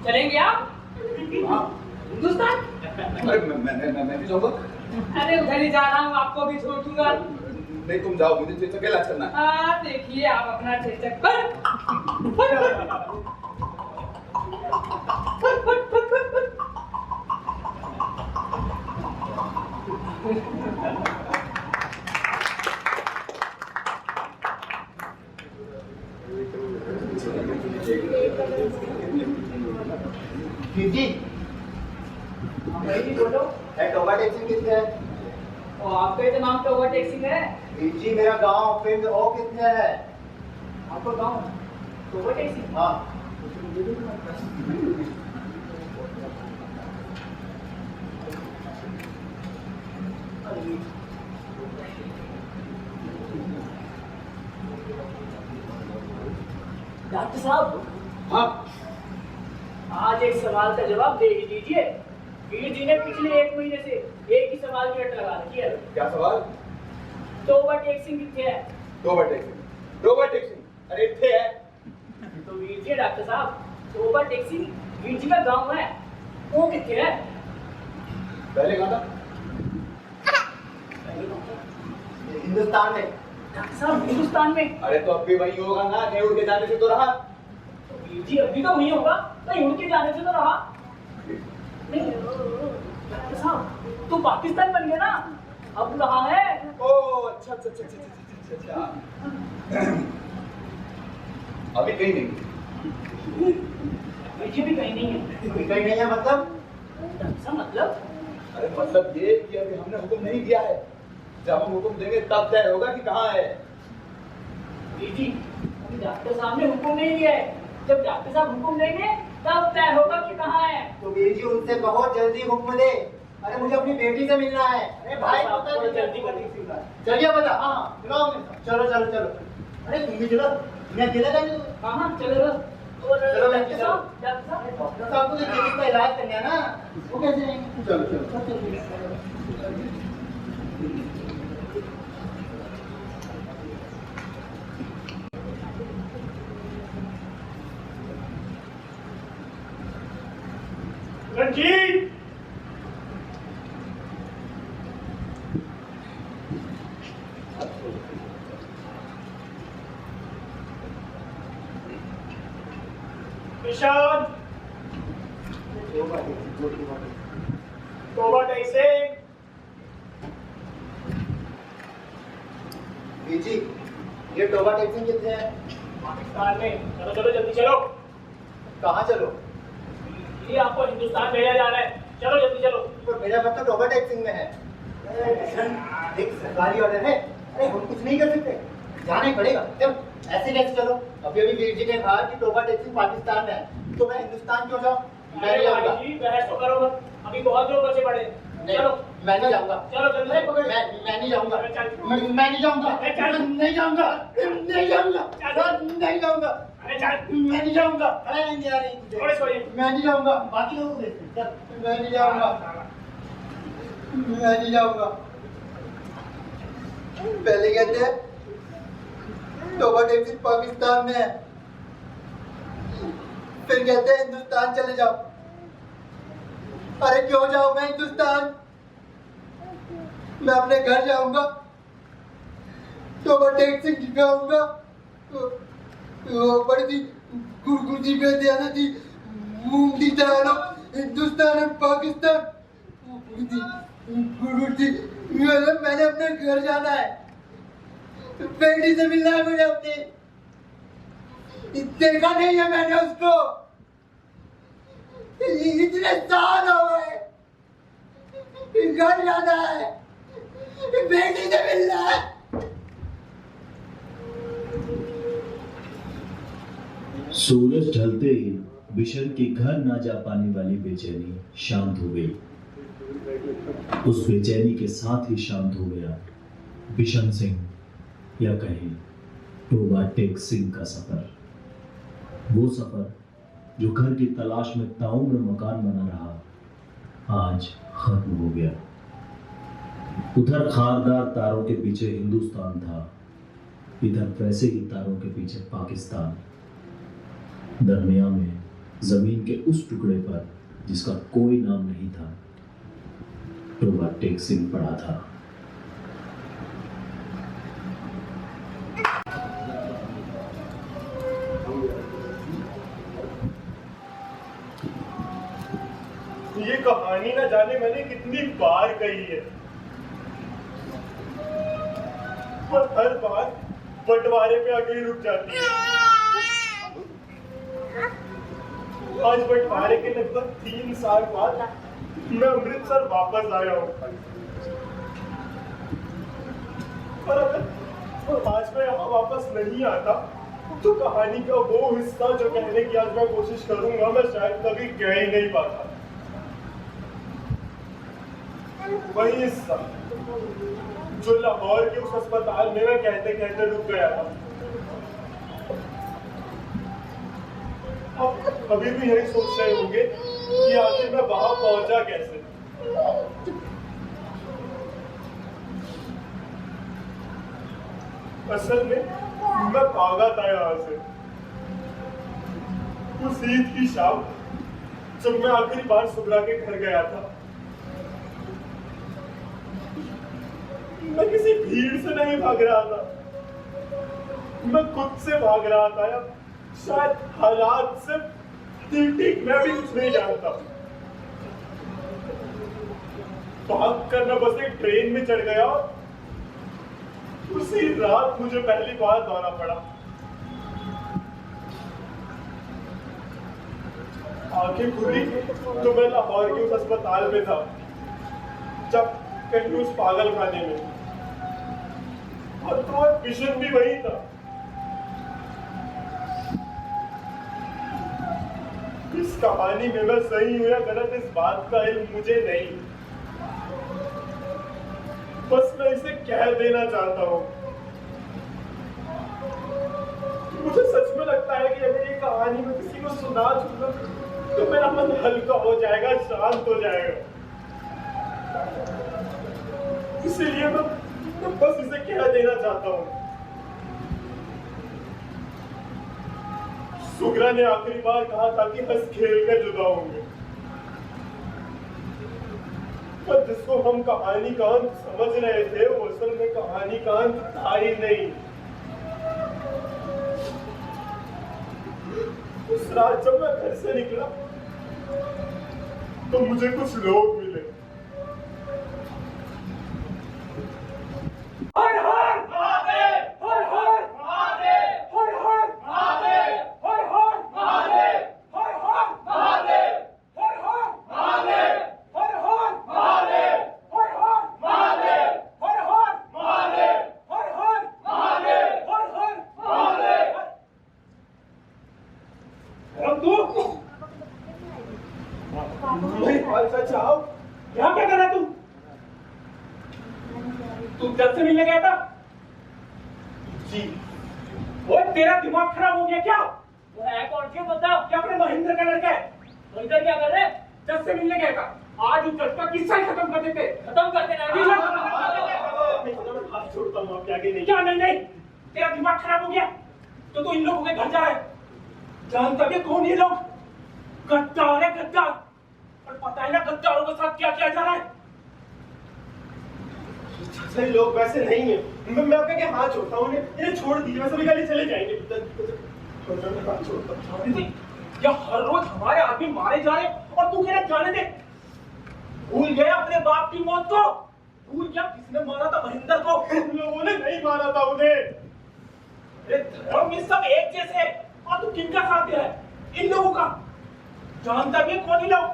चलेंगे आप? हिंदुस्तान? अरे मैं भी जाऊँगा। अरे उधर ही जा रहा हूँ, आपको भी छोड़ दूंगा। नहीं तुम जाओ, मुझे चेचक अकेला चलना है। हाँ देखिए, आप अपना चेचक पर। जी बोलो। टोबा टैक्सी कितने है? और आपका ही तो नाम तो ओवरटेक सिंह है। जी मेरा गांव फिर वो कितने है? आपका गाँव तो ओवरटेक सिंह? हाँ डॉक्टर साहब, हाँ आज एक सवाल का जवाब दे ही दीजिए। वीर जी ने पिछले 1 महीने से एक ही सवाल की रट लगा रखी है। क्या सवाल? तो ओवरटेक सिंह कितने है? डोबर टैक्सी। अरे इतने है। तो वीर जी डॉक्टर साहब, तो ओवरटेक सिंह वीर जी का गाँव है, वो कितने है? पहले कहा था। हिंदुस्तान में। डॉक्टर साहब हिंदुस्तान में? अरे तो अब भी वही होगा ना, कहीं उड़ के जाने से तो रहा। तो वीर जी अभी तो वही होगा, कहीं उड़ के जाने से तो रहा नहीं। डॉक्टर साहब तो पाकिस्तान बन गया ना, अब कहाँ है? ओ अच्छा। अभी कहीं नहीं। वीर जी भी कहीं नहीं है। कहीं नहीं है मतलब? डॉक्टर साहब मतलब? अरे मतलब ये कि अभी हमने हुक्म नहीं दिया है। जब हम हुक्म देंगे तब तय होगा कि कहाँ है। वीर जी अभी डॉक्टर साहब ने हुक्म नहीं दिया है, जब डॉक्टर साहब हुक्म देंगे तब तय होगा कि कहाँ है। तो वीर जी उनसे कहो जल्दी हुक्म दे। अरे मुझे अपनी बेटी से मिलना है। अरे भाई साहब, पता थोड़ा नहीं जल्दी करने की बात। चलिए बता। हाँ चलो। अरे तुम भी चलो, मैं अकेला जाने दूँ? हाँ चलो। और चलो, मैं डॉक्टर साहब, डॉक्टर साहब, डॉक्टर साहब को तो किसी का इलाज करना है ना, वो कैसे जाएंगे? चलो। रंजीत, निशान, ओवरटेक सिंह। वीर जी ये टोबा टैक्सी कितने है? पाकिस्तान में। चलो जल्दी चलो। कहाँ चलो? ये आपको हिंदुस्तान भेजा जा रहा है, चलो जल्दी चलो। तो मेरा मतलब टोबा टैक्सी में है। एक सरकारी ऑर्डर है, अरे हम कुछ नहीं कर सकते, जाना ही पड़ेगा। चलो ऐसे कैसे चलो? अभी वीर जी ने कहा कि टोबा टैक्सी पाकिस्तान में है, तो मैं हिंदुस्तान क्यों जाऊँ? मैं नहीं जाऊँगा। बहस तो करो मत, अभी बहुत लोग बचे पड़े। चलो मैं नहीं जाऊँगा। चलो जल्दी। मैं नहीं जाऊँगा। चल। मैं नहीं जाऊँगा। चल। नहीं जाऊँगा। नहीं जाऊँगा। चल। नहीं जाऊँगा। अरे चल। मैं नहीं जाऊँगा। अरे नहीं आ रही मुझे। थोड़े सोइए। मैं नहीं जाऊँगा। बाकी लोगों को देखते हैं। चल, मैं नहीं जाऊँगा। मैं नहीं जाऊँगा। पहले कहते हैं टोबा टैक्सी पाकिस्तान में है, फिर कहते हैं हिंदुस्तान चले जाओ। अरे क्यों जाऊं मैं हिंदुस्तान? मैं अपने घर जाऊंगा तो मैं टैक्सी दिखाऊंगा, बड़ी थी गुरगुजी पे देना थी मूंगी दालो हिंदुस्तान और पाकिस्तान गुरगुजी। मैंने अपने घर जाना है, बेटी से मिलना है मुझे अपनी। देखा नहीं है मैंने उसको, इतने साल हो गए। घर जाना है, बेटी से मिलना है। सूरज ढलते ही बिशन की घर ना जा पाने वाली बेचैनी शांत हो गई। उस बेचैनी के साथ ही शांत हो गया बिशन सिंह या कहें टोबा टेक सिंह का सफर। वो सफर जो घर की तलाश में ताउम्र मकान बना रहा, आज खत्म हो गया। उधर खारदार तारों के पीछे हिंदुस्तान था, इधर वैसे ही तारों के पीछे पाकिस्तान। दरमिया में जमीन के उस टुकड़े पर जिसका कोई नाम नहीं था, टोबा टेक सिंह पड़ा था। ये कहानी ना जाने मैंने कितनी बार कही है, पर हर बार बंटवारे पे आके ही रुक जाती है। आज बंटवारे के लगभग 3 साल बाद मैं अमृतसर वापस आया हूँ, पर अगर आज मैं यहाँ वापस नहीं आता तो कहानी का वो हिस्सा जो कहने की आज मैं कोशिश करूंगा, मैं शायद कभी कह ही नहीं पाता। वही हिस्सा जो लाहौर के उस अस्पताल में मैं कहते कहते रुक गया था। अब अभी भी यही सोच रहे होंगे कि आखिर मैं वहां पहुंचा कैसे। असल में मैं भागा था यहाँ से उस ईद की शाम जब मैं आखिरी बार सुगरा के घर गया था। मैं किसी भीड़ से नहीं भाग रहा था, मैं खुद से भाग रहा था, या शायद हालात से। ठीक मैं भी कुछ नहीं जानता। भाग कर मैं बस एक ट्रेन में चढ़ गया और उसी रात मुझे पहली बार दौरा पड़ा। आंखें खुली तो मैं लाहौर के उस अस्पताल में था, जब कहीं उस पागल खाने में, और तो बिशन भी वही था। इस कहानी में मैं सही हूं या गलत इस बात का इल्म मुझे नहीं, बस मैं इसे कह देना चाहता हूं। मुझे सच में लगता है कि अगर ये कहानी मैं किसी को सुना दूंगा तो मेरा मन हल्का हो जाएगा, शांत हो जाएगा। इसीलिए मैं बस इसे कह देना चाहता हूं। सुगरा ने आखिरी बार कहा था कि हंस खेल कर जुदा होंगे, पर जिसको हम कहानी का अंत समझ रहे थे वो असल में कहानी का अंत था ही नहीं। उस रात जब मैं घर से निकला तो मुझे कुछ लोग मिले। हर हर महादेव, हर हर महादेव, हर हर महादेव, हर हर महादेव, हर हर महादेव, हर हर महादेव, हर हर महादेव, हर हर महादेव, हर हर महादेव, हर हर महादेव, हर हर महादेव। और तू चाहो यहाँ क्या कर रहा तू? तू जज से मिलने गया था? जी। वो तेरा दिमाग खराब हो गया क्या? वो है कौन सी बता? क्या अपने महेंद्र का लड़का है? तो इधर क्या कर रहे? जज से मिलने गया था। आज उस जज का किस्सा ही खत्म कर देते। खत्म कर देना जी। हाथ छोड़ता हूँ, आप आगे नहीं। क्या नहीं नहीं? तेरा दिमाग खराब हो गया? तो तू इन लोगों के घर जा रहा है। जानता भी कौन ये लोग? गद्दार है गद्दार। और पता है ना गद्दारों के साथ क्या किया जा रहा है। चाचा ये लोग वैसे नहीं है। मैं आपका क्या हाथ छोड़ता हूँ, इन्हें छोड़ दीजिए, मैं सभी गली चले जाएंगे। छोड़ दे या हर रोज हमारे आदमी मारे जा रहे और तू कह रहा जाने दे। भूल गया अपने बाप की मौत को, भूल गया किसने मारा था महेंद्र को। उन लोगों ने नहीं मारा था उन्हें। अरे धर्म ये सब एक जैसे है और तू किनका साथ दे रहा है? इन लोगों का। जानता भी है कौन ही लोग।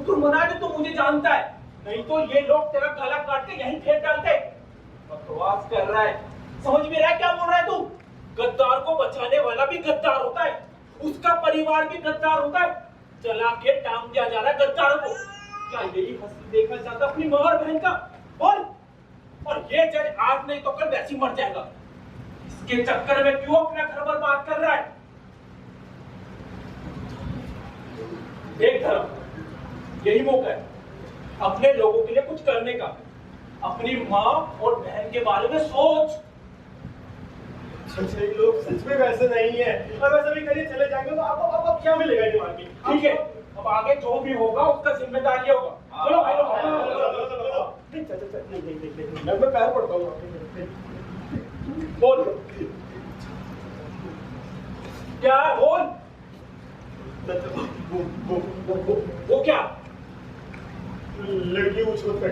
तू मना दे तो मुझे जानता है, नहीं तो ये लोग तेरा गला काट के यहीं फेंक डालते। बकवास कर रहा है, समझ में रहा है क्या बोल रहा है तू? गद्दार को बचाने वाला भी गद्दार होता है, उसका परिवार भी गद्दार होता है। चला के टांग दिया जा रहा है गद्दारों को। क्या यही हंसी देखना चाहता अपनी मां और बहन का? बोल। और ये जज आज नहीं तो कल वैसी मर जाएगा। इसके चक्कर में क्यों अपना घर बर्बाद कर रहा है? देख धर्म, यही मौका है अपने लोगों के लिए कुछ करने का। अपनी माँ और बहन के बारे में सोच। ये लोग सच में वैसे नहीं है, और वैसे भी करिए चले जाएंगे तो आपको क्या मिलेगा दिमाग में? ठीक है, अब आगे जो भी होगा उसका जिम्मेदार ये होगा। चलो भाई लोग, नहीं, मैं पैर पड़ता हूँ। बोल क्या है? बोल। वो क्या? लड़की उछल कर।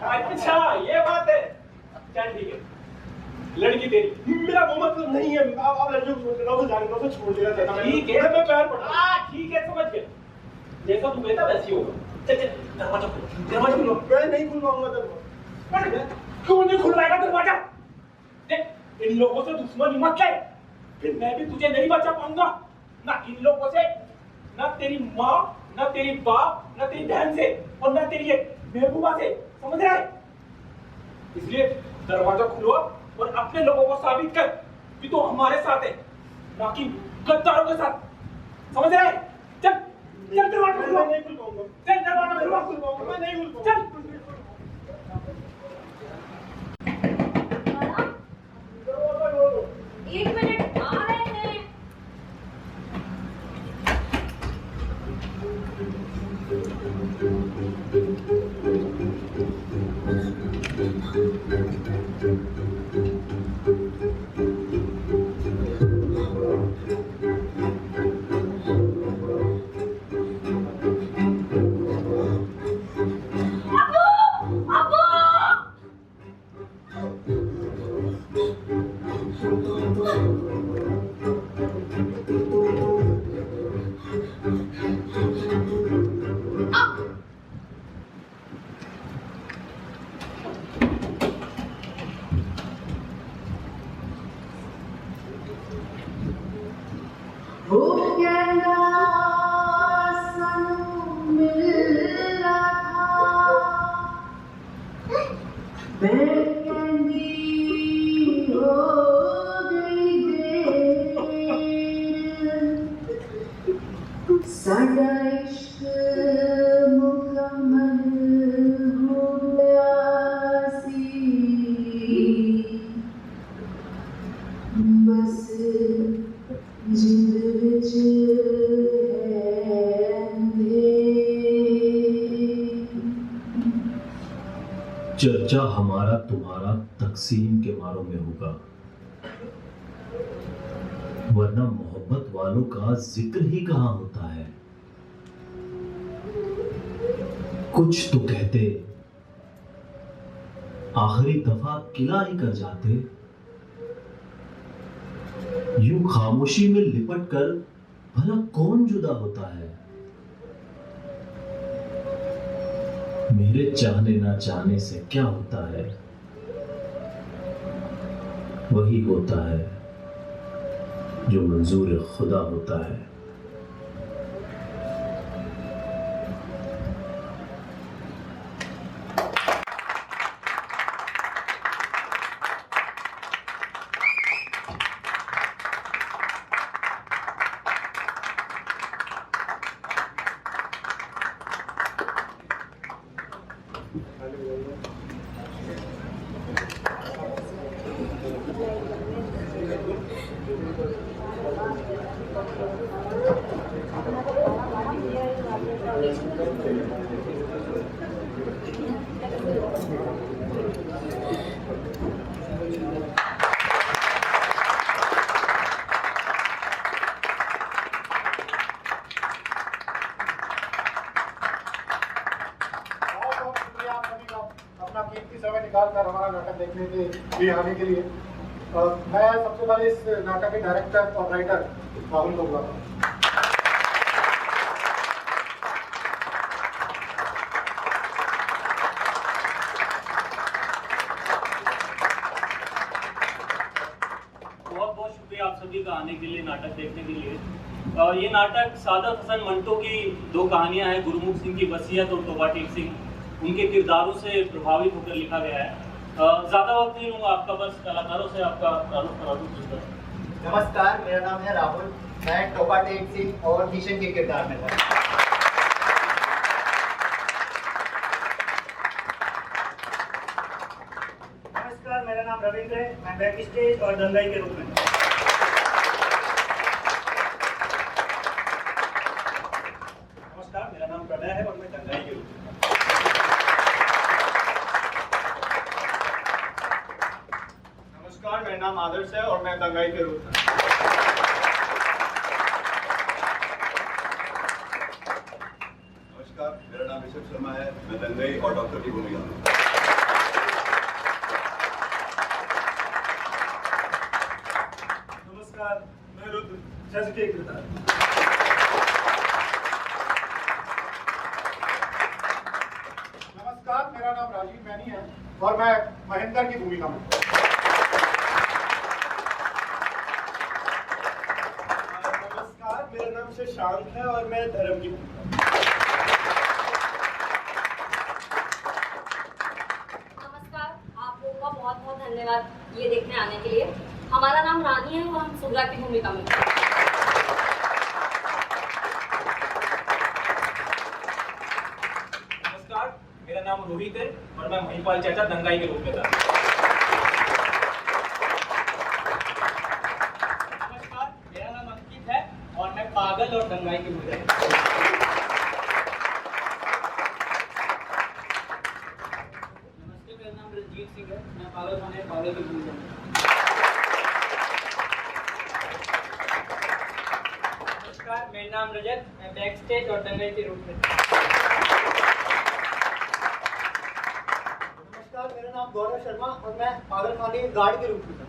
अच्छा ये बात है, चल ठीक है, लड़की तेरी। मेरा वो मतलब नहीं है, आप लड़कियों को जाने दो, छोड़ देना चाहता हूं। ठीक है, मैं पैर पड़ा। ठीक है, समझ गया। जैसा तू कहता वैसे होगा। चल चल, दरवाजा खोलो, दरवाजा खोलो। मैं नहीं खुलवाऊंगा दरवाजा। क्यों नहीं खुलवाएगा दरवाजा? देख, इन लोगों से दुश्मनी मत ले, फिर मैं भी तुझे नहीं बचा पाऊंगा। ना इन लोगों से, ना तेरी माँ, ना तेरी बाप, ना तेरी बहन से, और ना तेरी ये महबूबा से। समझ रहा है? इसलिए दरवाजा खुलवा और अपने लोगों को साबित कर कि तू हमारे साथ है, ना कि गद्दारों के साथ। समझ रहा है? चल चल, दरवाजा खुलवा। नहीं खुलवाऊंगा। चल दरवाजा खुलवाऊंगा, मैं नहीं खुलवाऊंगा। चल। एक मिनट, आ रहे हैं। चर्चा हमारा तुम्हारा तकसीम के बारों में होगा, वरना मोहब्बत वालों का जिक्र ही कहां होता है। कुछ तो कहते, आखिरी दफा किला ही कर जाते। यूं खामोशी में लिपट कर भला कौन जुदा होता है? मेरे चाहने ना चाहने से क्या होता है? वही होता है जो मंजूर खुदा होता है। समय निकालकर हमारा नाटक देखने के लिए आने के लिए। मैं सबसे पहले इस नाटक के डायरेक्टर और राइटर राहुल को बुलाता हूँ। बहुत बहुत शुक्रिया आप सभी का आने के लिए, नाटक देखने के लिए। और ये नाटक सादत हसन मंटो की दो कहानियां हैं, गुरमुख सिंह की वसीयत और तोबा टेक सिंह, उनके किरदारों से प्रभावित होकर लिखा गया है। ज़्यादा वक्त नहीं लूँगा आपका, बस कलाकारों से आपका तारुफ करा दूँ। नमस्कार, मेरा नाम है राहुल। मैं टोबा टेक सिंह और किशन के किरदार में था। नमस्कार, मेरा नाम रविंद्र है। मैं बैक स्टेज और दंगाई के रूप में था। नमस्कार, मेरा नाम प्रणय है और मैं दंगाई के रूप में। नमस्कार, मेरा नाम आदर्श है और मैं दंगाई के रूप में। नमस्कार, मेरा नाम ऋषभ शर्मा है, मैं दंगाई और डॉक्टर की भूमिका में। नमस्कार, मैं रुद्र, जज के किरदार। नमस्कार, मेरा नाम राजीव मैनी है और मैं महेंद्र की भूमिका में। नमस्कार, मेरा नाम शशांक है और मैं धर्म की भूमिका में। नमस्कार, आप लोगों का बहुत बहुत धन्यवाद ये देखने आने के लिए। हमारा नाम रानी है और हम सुग्रा की भूमिका में। नमस्कार, मेरा नाम रोहित है और मैं महिपाल चाचा दंगाई के रूप में था। नमस्कार, मेरा नाम अंकित है और मैं पागल और दंगाई की भूमिका में। नमस्ते, मेरा नाम रंजीत सिंह है, मैं पागल खाने पागल की भूमिका में। नमस्कार, मेरा नाम रजत, मैं बैक स्टेज और दंगाई के रूप में। नमस्कार, मेरा नाम गौरव शर्मा और मैं पागल खाने गार्ड के रूप में था।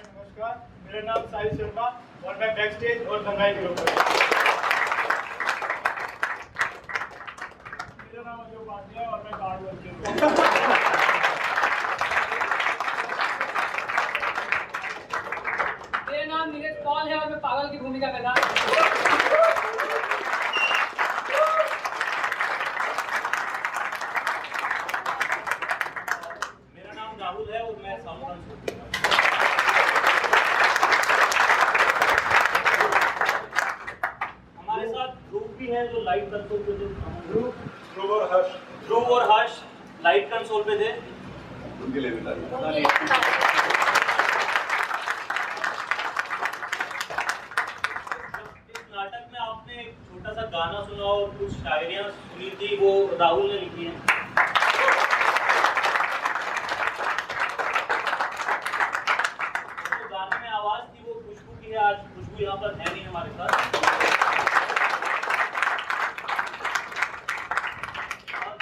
नमस्कार, मेरा नाम साहिल शर्मा और मैं बैक स्टेज और दंगाई के रूप में। मेरा नाम अजय उपाध्याय और मैं गार्ड के रूप में। मेरा नाम नीरज पॉल है और मैं पागल की भूमिका में था। मेरा नाम राहुल है और मैं साउंड कंसोल। हमारे साथ ध्रुव भी है जो लाइट कंसोल पे थे। ध्रुव और हर्ष, ध्रुव और हर्ष लाइट कंसोल पे थे। उनके लिए भी तारीफ। इस नाटक में आपने एक छोटा सा गाना सुना और कुछ शायरियाँ सुनी थी, वो राहुल ने लिखी हैं। तो गाने में आवाज थी वो खुशबू की है। आज खुशबू यहाँ पर है नहीं हमारे साथ।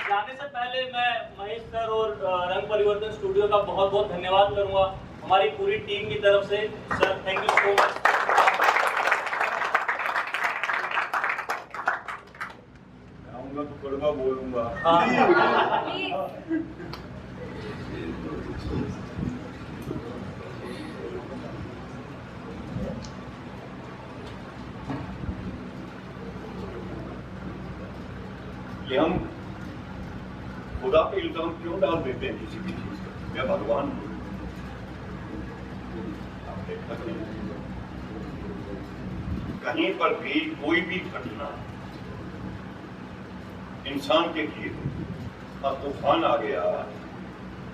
जाने से पहले मैं महेश सर और रंग परिवर्तन स्टूडियो का बहुत बहुत धन्यवाद करूंगा हमारी पूरी टीम की तरफ से। Sir, thank you so much. आऊंगा तो कड़वा बोलूंगा। ये हम खुदा पे इल्जाम क्यों डाल देते हैं किसी भी चीज का, या भगवान को? आप देखा करें, कहीं पर भी कोई भी घटना इंसान के किए अब तूफान आ गया,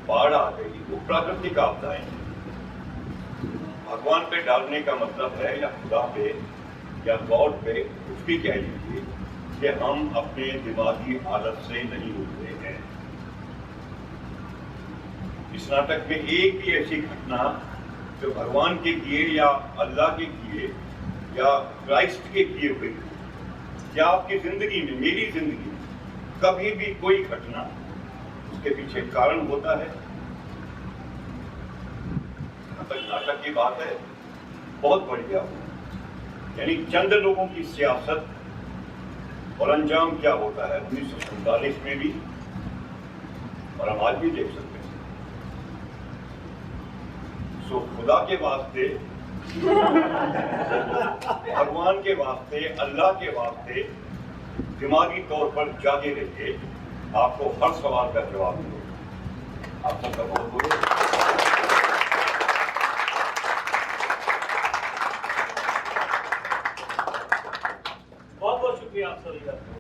बाढ़ आ गई, वो प्राकृतिक आपदाएं हैं। भगवान पे डालने का मतलब है, या खुदा पे या गॉड पे, कुछ भी कह लीजिए, कि हम अपने दिमागी हालत से नहीं उठते हैं। इस नाटक में एक भी ऐसी घटना जो भगवान के किए या अल्लाह के किए या क्राइस्ट के किए हुए या आपकी जिंदगी में, मेरी जिंदगी में कभी भी कोई घटना उसके पीछे कारण होता है। जहां तक नाटक की बात है, बहुत बढ़िया, यानी चंद लोगों की सियासत और अंजाम क्या होता है 1947 में भी, और हम आज भी देख सकते हैं। सो खुदा के वास्ते, भगवान के वास्ते, अल्लाह के वास्ते दिमागी तौर पर जागे रहिए, आपको हर सवाल का जवाब मिलेगा। आप सबका बहुत बहुत